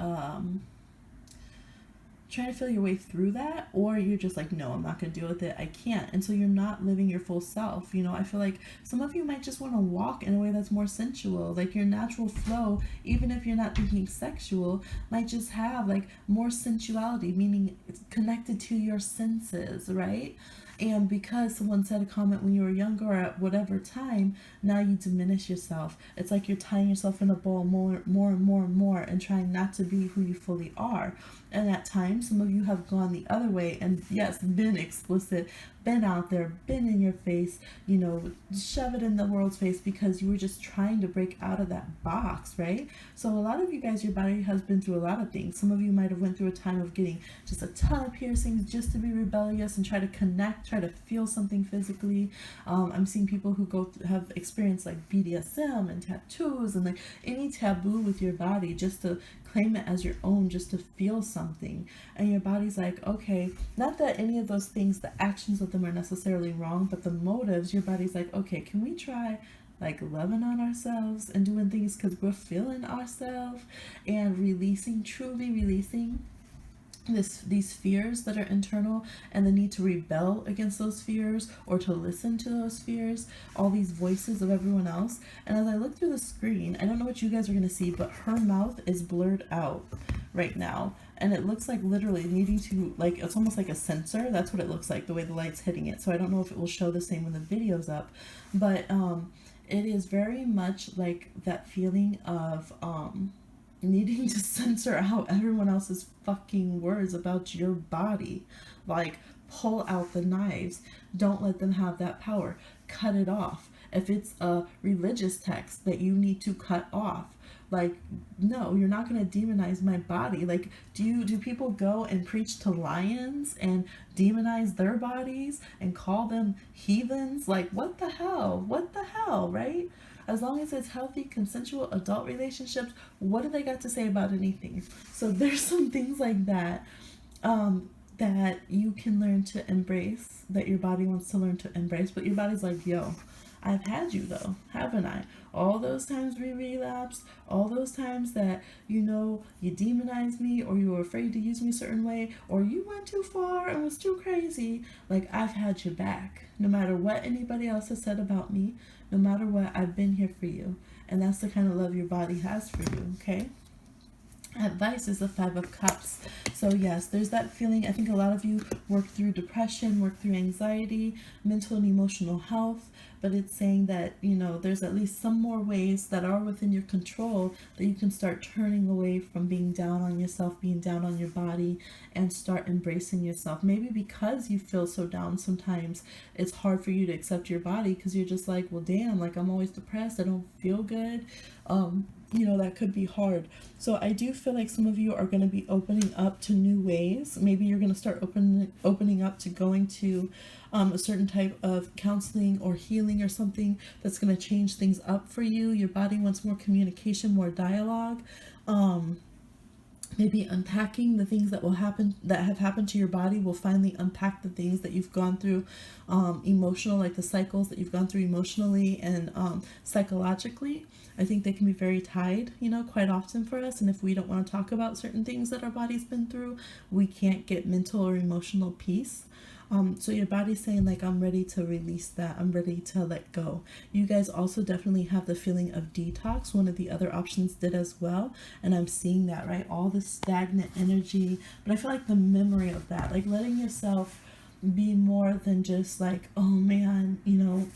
trying to feel your way through that, or you're just like, no, I'm not going to deal with it, I can't. And so you're not living your full self. You know, I feel like some of you might just want to walk in a way that's more sensual, like your natural flow, even if you're not thinking sexual, might just have like more sensuality, meaning it's connected to your senses, right? And because someone said a comment when you were younger or at whatever time, now you diminish yourself. It's like you're tying yourself in a ball more and trying not to be who you fully are. And at times, some of you have gone the other way and, yes, been explicit, been out there, been in your face, you know, shove it in the world's face because you were just trying to break out of that box, right? So a lot of you guys, your body has been through a lot of things. Some of you might have went through a time of getting just a ton of piercings just to be rebellious and try to connect, try to feel something physically. I'm seeing people who have experienced like BDSM and tattoos and like any taboo with your body just to claim it as your own, just to feel something. And your body's like, okay, not that any of those things, the actions of them are necessarily wrong, but the motives, your body's like, okay, can we try like loving on ourselves and doing things because we're feeling ourselves and releasing, truly releasing these fears that are internal, and the need to rebel against those fears or to listen to those fears, all these voices of everyone else. And as I look through the screen, I don't know what you guys are going to see, but her mouth is blurred out right now, and it looks like literally needing to, like, it's almost like a sensor. That's what it looks like, the way the light's hitting it. So I don't know if it will show the same when the video's up, but it is very much like that feeling of needing to censor out everyone else's fucking words about your body. Like, pull out the knives. Don't let them have that power. Cut it off. If it's a religious text that you need to cut off, like, no, you're not going to demonize my body. Like, do people go and preach to lions and demonize their bodies and call them heathens? Like, what the hell? What the hell, right? As long as it's healthy, consensual adult relationships, what do they got to say about anything? So there's some things like that that you can learn to embrace, that your body wants to learn to embrace. But your body's like, yo, I've had you though, haven't I? All those times we relapsed, all those times that, you know, you demonized me, or you were afraid to use me a certain way, or you went too far and was too crazy. Like, I've had your back. No matter what anybody else has said about me, no matter what, I've been here for you. And that's the kind of love your body has for you, okay? Advice is the Five of Cups. So yes, there's that feeling. I think a lot of you work through depression, work through anxiety, mental and emotional health, but it's saying that, you know, there's at least some more ways that are within your control that you can start turning away from being down on yourself, being down on your body, and start embracing yourself. Maybe because you feel so down sometimes, it's hard for you to accept your body because you're just like, well, damn, like, I'm always depressed, I don't feel good. You know, that could be hard. So I do feel like some of you are going to be opening up to new ways. Maybe you're going to start opening up to going to a certain type of counseling or healing or something that's going to change things up for you. Your body wants more communication, more dialogue. Maybe unpacking the things that have happened to your body will finally unpack the things that you've gone through emotional, like the cycles that you've gone through emotionally and psychologically. I think they can be very tied, you know, quite often for us. And if we don't want to talk about certain things that our body's been through, we can't get mental or emotional peace. So your body's saying, like, I'm ready to release that. I'm ready to let go. You guys also definitely have the feeling of detox. One of the other options did as well. And I'm seeing that, right? All the stagnant energy. But I feel like the memory of that, like letting yourself be more than just like, oh man, you know,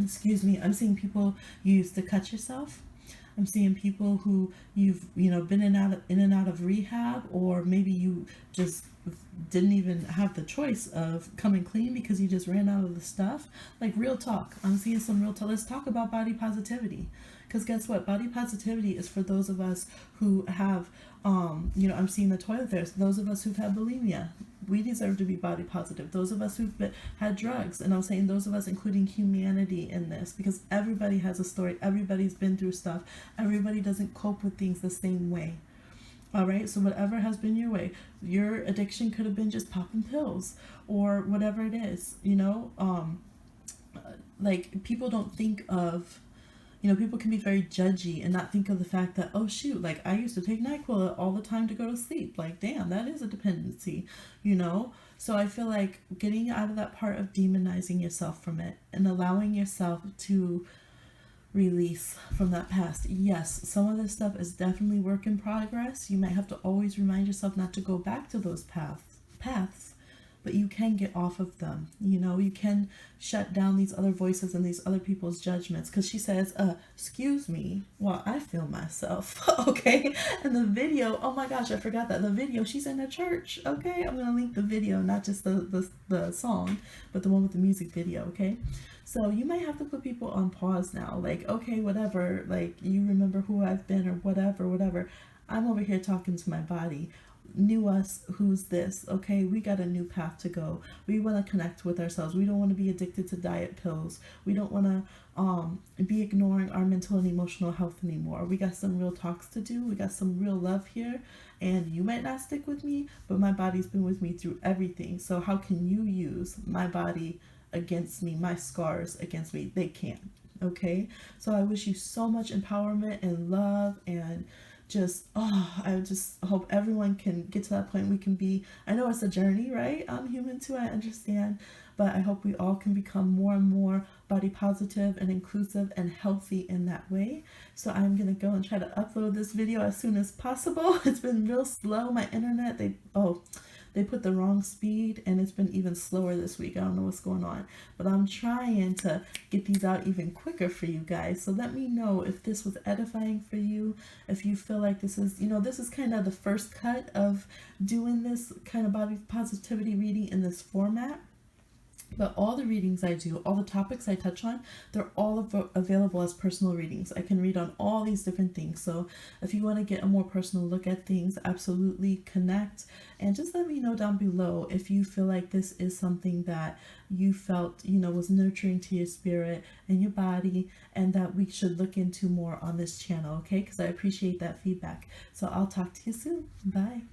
excuse me. I'm seeing people you used to cut yourself. I'm seeing people who you've, you know, been in and out of rehab, or maybe you just didn't even have the choice of coming clean because you just ran out of the stuff. Like, real talk. I'm seeing some real talk. Let's talk about body positivity, Because guess what? Body positivity is for those of us who have, I'm seeing the toilet there. So those of us who've had bulimia, we deserve to be body positive. Those of us who've had drugs, and I'm saying those of us including humanity in this, because everybody has a story. Everybody's been through stuff. Everybody doesn't cope with things the same way. All right, so whatever has been your way, your addiction could have been just popping pills or whatever it is, like people don't think of, people can be very judgy and not think of the fact that, oh shoot, like I used to take NyQuil all the time to go to sleep. Like, damn, that is a dependency, So I feel like getting out of that part of demonizing yourself from it and allowing yourself to release from that past. Yes, some of this stuff is definitely work in progress. You might have to always remind yourself not to go back to those paths, but you can get off of them. You can shut down these other voices and these other people's judgments. Because she says, excuse me while I feel myself. Okay. And the video, oh my gosh, I forgot that. The video, she's in a church. Okay. I'm going to link the video, not just the song, but the one with the music video. Okay. So you might have to put people on pause now. Like, okay, whatever. Like, you remember who I've been or whatever. I'm over here talking to my body. New us, who's this? Okay, we got a new path to go. We want to connect with ourselves. We don't want to be addicted to diet pills. We don't want to be ignoring our mental and emotional health anymore. We got some real talks to do. We got some real love here. And you might not stick with me, but my body's been with me through everything. So how can you use my body against me, my scars against me? They can't. Okay, so I wish you so much empowerment and love, and I just hope everyone can get to that point. We can be, I know it's a journey, right? I'm human too, I understand, but I hope we all can become more and more body positive and inclusive and healthy in that way. So I'm gonna go and try to upload this video as soon as possible. It's been real slow. My internet, they put the wrong speed and it's been even slower this week. I don't know what's going on, but I'm trying to get these out even quicker for you guys. So let me know if this was edifying for you, if you feel like this is, this is kind of the first cut of doing this kind of body positivity reading in this format. But all the readings I do, all the topics I touch on, they're all available as personal readings. I can read on all these different things. So if you want to get a more personal look at things, absolutely connect. And just let me know down below if you feel like this is something that you felt, was nurturing to your spirit and your body, and that we should look into more on this channel, okay? Because I appreciate that feedback. So I'll talk to you soon. Bye.